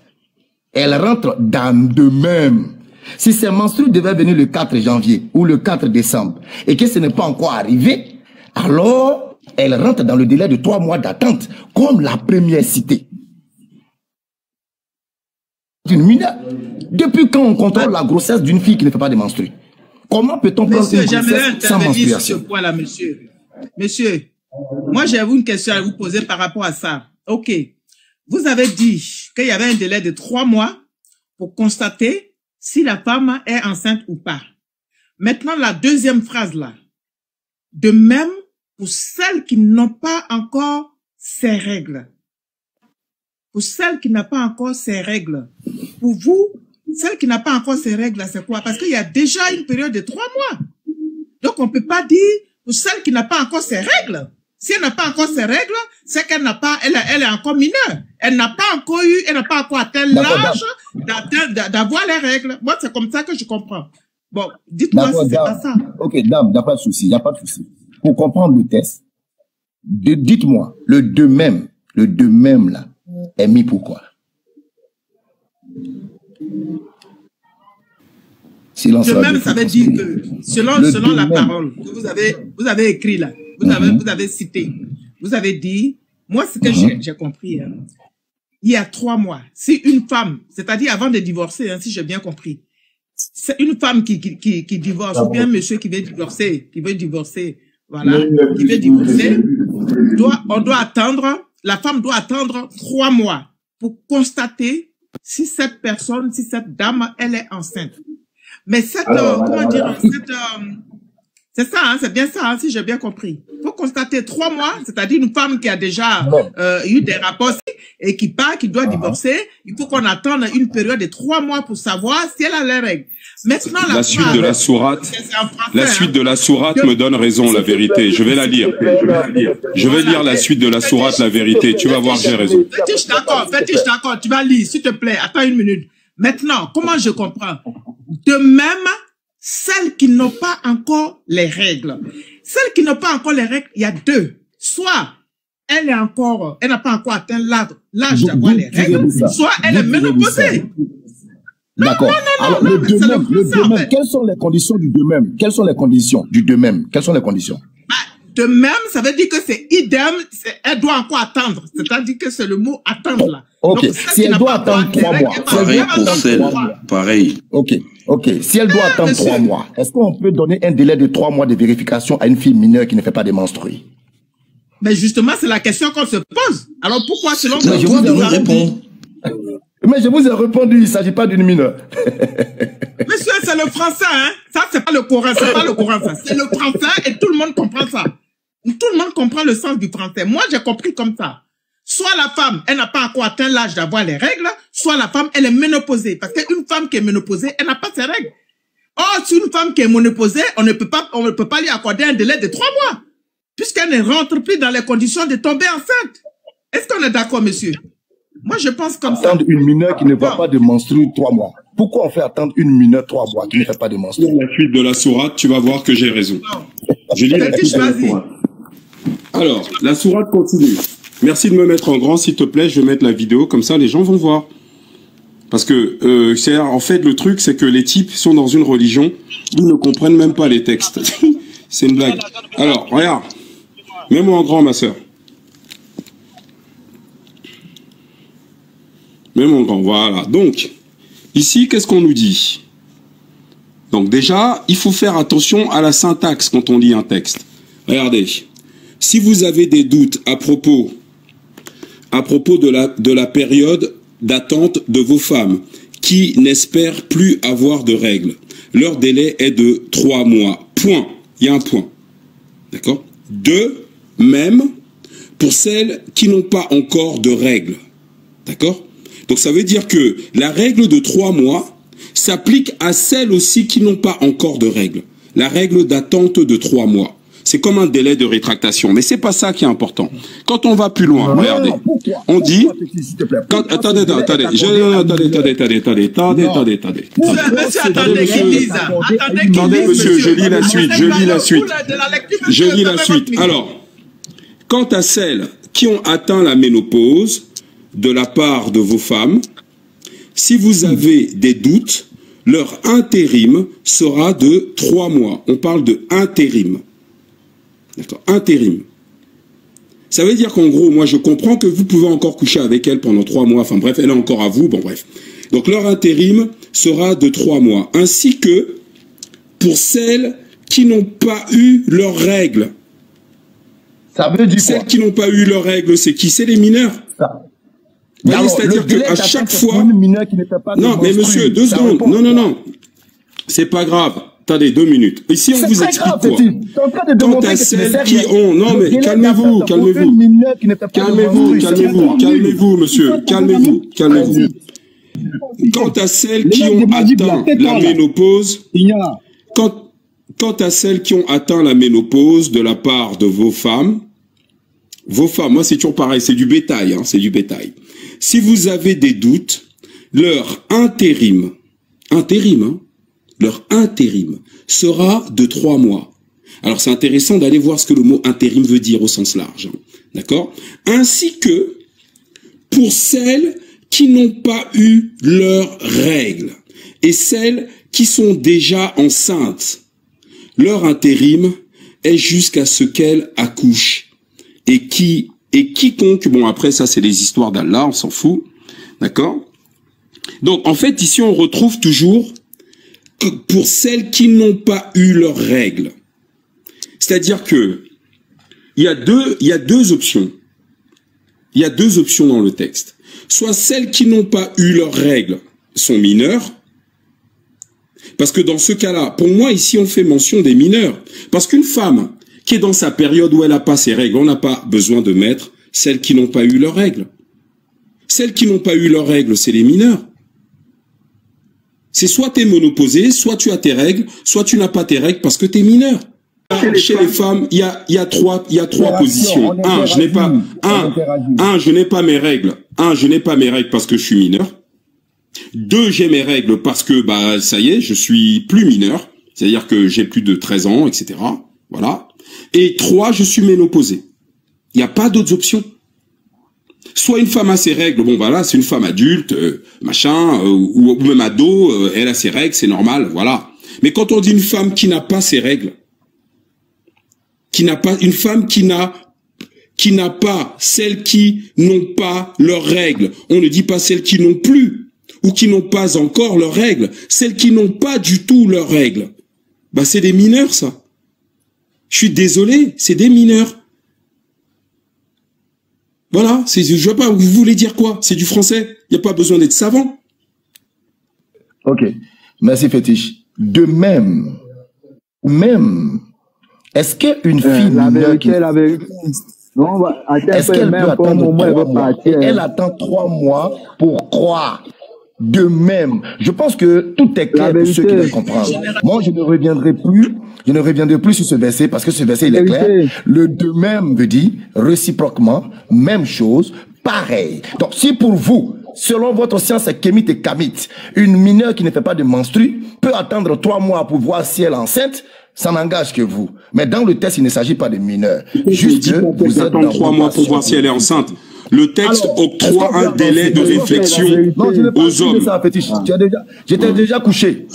elle rentre dans de même. Si ses menstrues devaient venir le 4 janvier ou le 4 décembre et que ce n'est pas encore arrivé, alors elle rentre dans le délai de 3 mois d'attente, comme la première citée. Depuis quand on contrôle la grossesse d'une fille qui ne fait pas de menstrues? Comment peut-on prendre une grossesse sans menstruation? Sur ce point-là, monsieur. Monsieur, moi j'ai une question à vous poser par rapport à ça. Ok, vous avez dit qu'il y avait un délai de 3 mois pour constater si la femme est enceinte ou pas. Maintenant, la deuxième phrase là. De même, pour celles qui n'ont pas encore ces règles. Pour celles qui n'ont pas encore ces règles. Pour vous, celle qui n'a pas encore ses règles, c'est quoi? Parce qu'il y a déjà une période de 3 mois. Donc, on ne peut pas dire pour celle qui n'a pas encore ses règles. Si elle n'a pas encore ses règles, c'est qu'elle n'a pas, elle est encore mineure. Elle n'a pas encore atteint l'âge d'avoir les règles. Moi, c'est comme ça que je comprends. Bon, dites-moi si c'est pas ça. Ok, dame, il n'y a pas de souci, il n'y a pas de souci. Pour comprendre le test, dites-moi, le de même là, est mis pourquoi? Silence. De même, ça veut dire que, selon la parole que vous avez écrit là, vous avez cité, vous avez dit, moi, ce que j'ai compris, hein, il y a 3 mois, si une femme, c'est-à-dire avant de divorcer, hein, si j'ai bien compris, c'est une femme qui divorce, ou bien un monsieur qui veut divorcer, voilà, qui veut divorcer, on doit attendre, la femme doit attendre 3 mois pour constater si cette personne, si cette dame, elle est enceinte. Mais cette, comment dire, c'est ça, hein, c'est bien ça, hein, si j'ai bien compris. Il faut constater 3 mois, c'est-à-dire une femme qui a déjà eu des rapports et qui part, qui doit divorcer, il faut qu'on attende une période de 3 mois pour savoir si elle a les règles. Maintenant, la suite de la sourate, de la sourate me donne raison, la vérité. Je vais la lire. Je vais lire la suite de la sourate, la vérité. Tu vas voir, j'ai raison. Fétiche, d'accord, tu vas lire, s'il te plaît. Attends une minute. Maintenant, comment je comprends? De même, celles qui n'ont pas encore les règles. Celles qui n'ont pas encore les règles, il y a 2. Soit elle n'a pas encore atteint l'âge d'avoir les règles, soit elle est ménopausée. D'accord. Alors, le de même, quelles sont les conditions du de même? Quelles sont les conditions du de même? Quelles sont les conditions? De même, ça veut dire que c'est idem, elle doit encore attendre. C'est-à-dire que c'est le mot attendre là. Ok, donc, si elle doit attendre 3 mois. Pareil pour celle, pareil. Ok. Si elle doit attendre 3 mois, est-ce qu'on peut donner un délai de 3 mois de vérification à une fille mineure qui ne fait pas de menstrues? Mais justement, c'est la question qu'on se pose. Alors pourquoi selon vous je vous répondre? Mais je vous ai répondu, il ne s'agit pas d'une mineure. Monsieur, c'est le français, hein. Ça, c'est pas le Coran, ça. C'est le français et tout le monde comprend ça. Tout le monde comprend le sens du français. Moi, j'ai compris comme ça. Soit la femme, elle n'a pas encore atteint l'âge d'avoir les règles, soit la femme, elle est ménopausée. Parce qu'une femme qui est ménopausée, elle n'a pas ses règles. Or, si une femme qui est ménopausée, on ne peut pas lui accorder un délai de 3 mois. Puisqu'elle ne rentre plus dans les conditions de tomber enceinte. Est-ce qu'on est d'accord, monsieur? Moi, je pense comme ça. Attendre une mineure qui ne voit pas de menstrues 3 mois. Pourquoi on fait attendre une mineure 3 mois qui ne fait pas de menstrues? La suite de la sourate, tu vas voir que j'ai raison. Je lis la suite de la sourate. Alors, la sourate continue. Merci de me mettre en grand, s'il te plaît. Je vais mettre la vidéo, comme ça les gens vont voir. Parce que, en fait, le truc, c'est que les types sont dans une religion où ils ne comprennent même pas les textes. C'est une blague. Alors, regarde. Mets-moi en grand, ma sœur. Mets-moi en grand, voilà. Donc, ici, qu'est-ce qu'on nous dit? Donc déjà, il faut faire attention à la syntaxe quand on lit un texte. Regardez. Si vous avez des doutes à propos de la période d'attente de vos femmes qui n'espèrent plus avoir de règles, leur délai est de 3 mois. Point. Il y a un point. D'accord? De même pour celles qui n'ont pas encore de règles. D'accord? Donc ça veut dire que la règle de 3 mois s'applique à celles aussi qui n'ont pas encore de règles. La règle d'attente de 3 mois. C'est comme un délai de rétractation. Mais c'est pas ça qui est important. Quand on va plus loin, regardez. On dit... Attendez. Attendez, monsieur, je lis la suite. Alors, quant à celles qui ont atteint la ménopause de la part de vos femmes, si vous avez des doutes, leur intérim sera de 3 mois. On parle de intérim. D'accord, intérim. Ça veut dire qu'en gros, moi je comprends que vous pouvez encore coucher avec elle pendant 3 mois. Enfin bref, elle est encore à vous. Bon bref. Donc leur intérim sera de 3 mois. Ainsi que pour celles qui n'ont pas eu leurs règles. Ça veut dire celles quoi? qui n'ont pas eu leurs règles, c'est qui? C'est les mineurs. C'est-à-dire qu'à chaque fois... Non, mais monsieur, 2 secondes. Non. C'est pas grave. Attendez, 2 minutes. Ici, on vous explique quoi. Quant à celles qui ont... Non, mais calmez-vous. Calmez-vous, monsieur. Calmez-vous. Quant à celles qui ont atteint la ménopause... Quant à celles qui ont atteint la ménopause de la part de vos femmes, moi c'est toujours pareil, c'est du bétail, hein, c'est du bétail. Si vous avez des doutes, leur intérim sera de 3 mois. Alors c'est intéressant d'aller voir ce que le mot intérim veut dire au sens large, hein, d'accord? Ainsi que pour celles qui n'ont pas eu leurs règles et celles qui sont déjà enceintes. Leur intérim est jusqu'à ce qu'elle accouche. Et quiconque, bon après ça c'est les histoires d'Allah, on s'en fout, d'accord? Donc en fait ici on retrouve toujours que pour celles qui n'ont pas eu leurs règles. C'est-à-dire que il y a deux options. Il y a 2 options dans le texte. Soit celles qui n'ont pas eu leurs règles sont mineures. Parce que dans ce cas-là, pour moi, ici, on fait mention des mineurs. Parce qu'une femme qui est dans sa période où elle n'a pas ses règles, on n'a pas besoin de mettre celles qui n'ont pas eu leurs règles. Celles qui n'ont pas eu leurs règles, c'est les mineurs. C'est soit tu es monopausé, soit tu as tes règles, soit tu n'as pas tes règles parce que tu es mineur. Chez les femmes, il y a trois positions. Je n'ai pas mes règles. Je n'ai pas mes règles parce que je suis mineur. 2, j'ai mes règles parce que, ça y est, je suis plus mineur. C'est-à-dire que j'ai plus de 13 ans, etc. Voilà. Et 3, je suis ménopausé. Il n'y a pas d'autres options. Soit une femme a ses règles, bon, voilà, c'est une femme adulte, ou même ado, elle a ses règles, c'est normal, voilà. Mais quand on dit une femme qui n'a pas ses règles, une femme qui n'a pas, celles qui n'ont pas leurs règles, on ne dit pas celles qui n'ont plus, ou qui n'ont pas encore leurs règles, celles qui n'ont pas du tout leurs règles, c'est des mineurs, ça. Je suis désolé, c'est des mineurs. Voilà, je vois pas, vous voulez dire quoi? C'est du français, il n'y a pas besoin d'être savant. Ok, merci Fétiche. De même, est-ce qu'une fille mineure qui... Est-ce qu'elle peut attendre 3 mois? Elle attend 3 mois pour croire. De même, je pense que tout est clair pour ceux qui veulent comprendre. Moi, je ne reviendrai plus sur ce verset parce que ce verset, il est clair. Le de même veut dire réciproquement, même chose, pareil. Donc, si pour vous, selon votre science kémite et kamite, une mineure qui ne fait pas de menstru peut attendre 3 mois pour voir si elle est enceinte, ça n'engage que vous. Mais dans le texte, il ne s'agit pas de mineurs. Juste que vous êtes dans 3 mois pour voir si elle est enceinte. Le texte octroie un délai de réflexion aux hommes. J'étais déjà couché.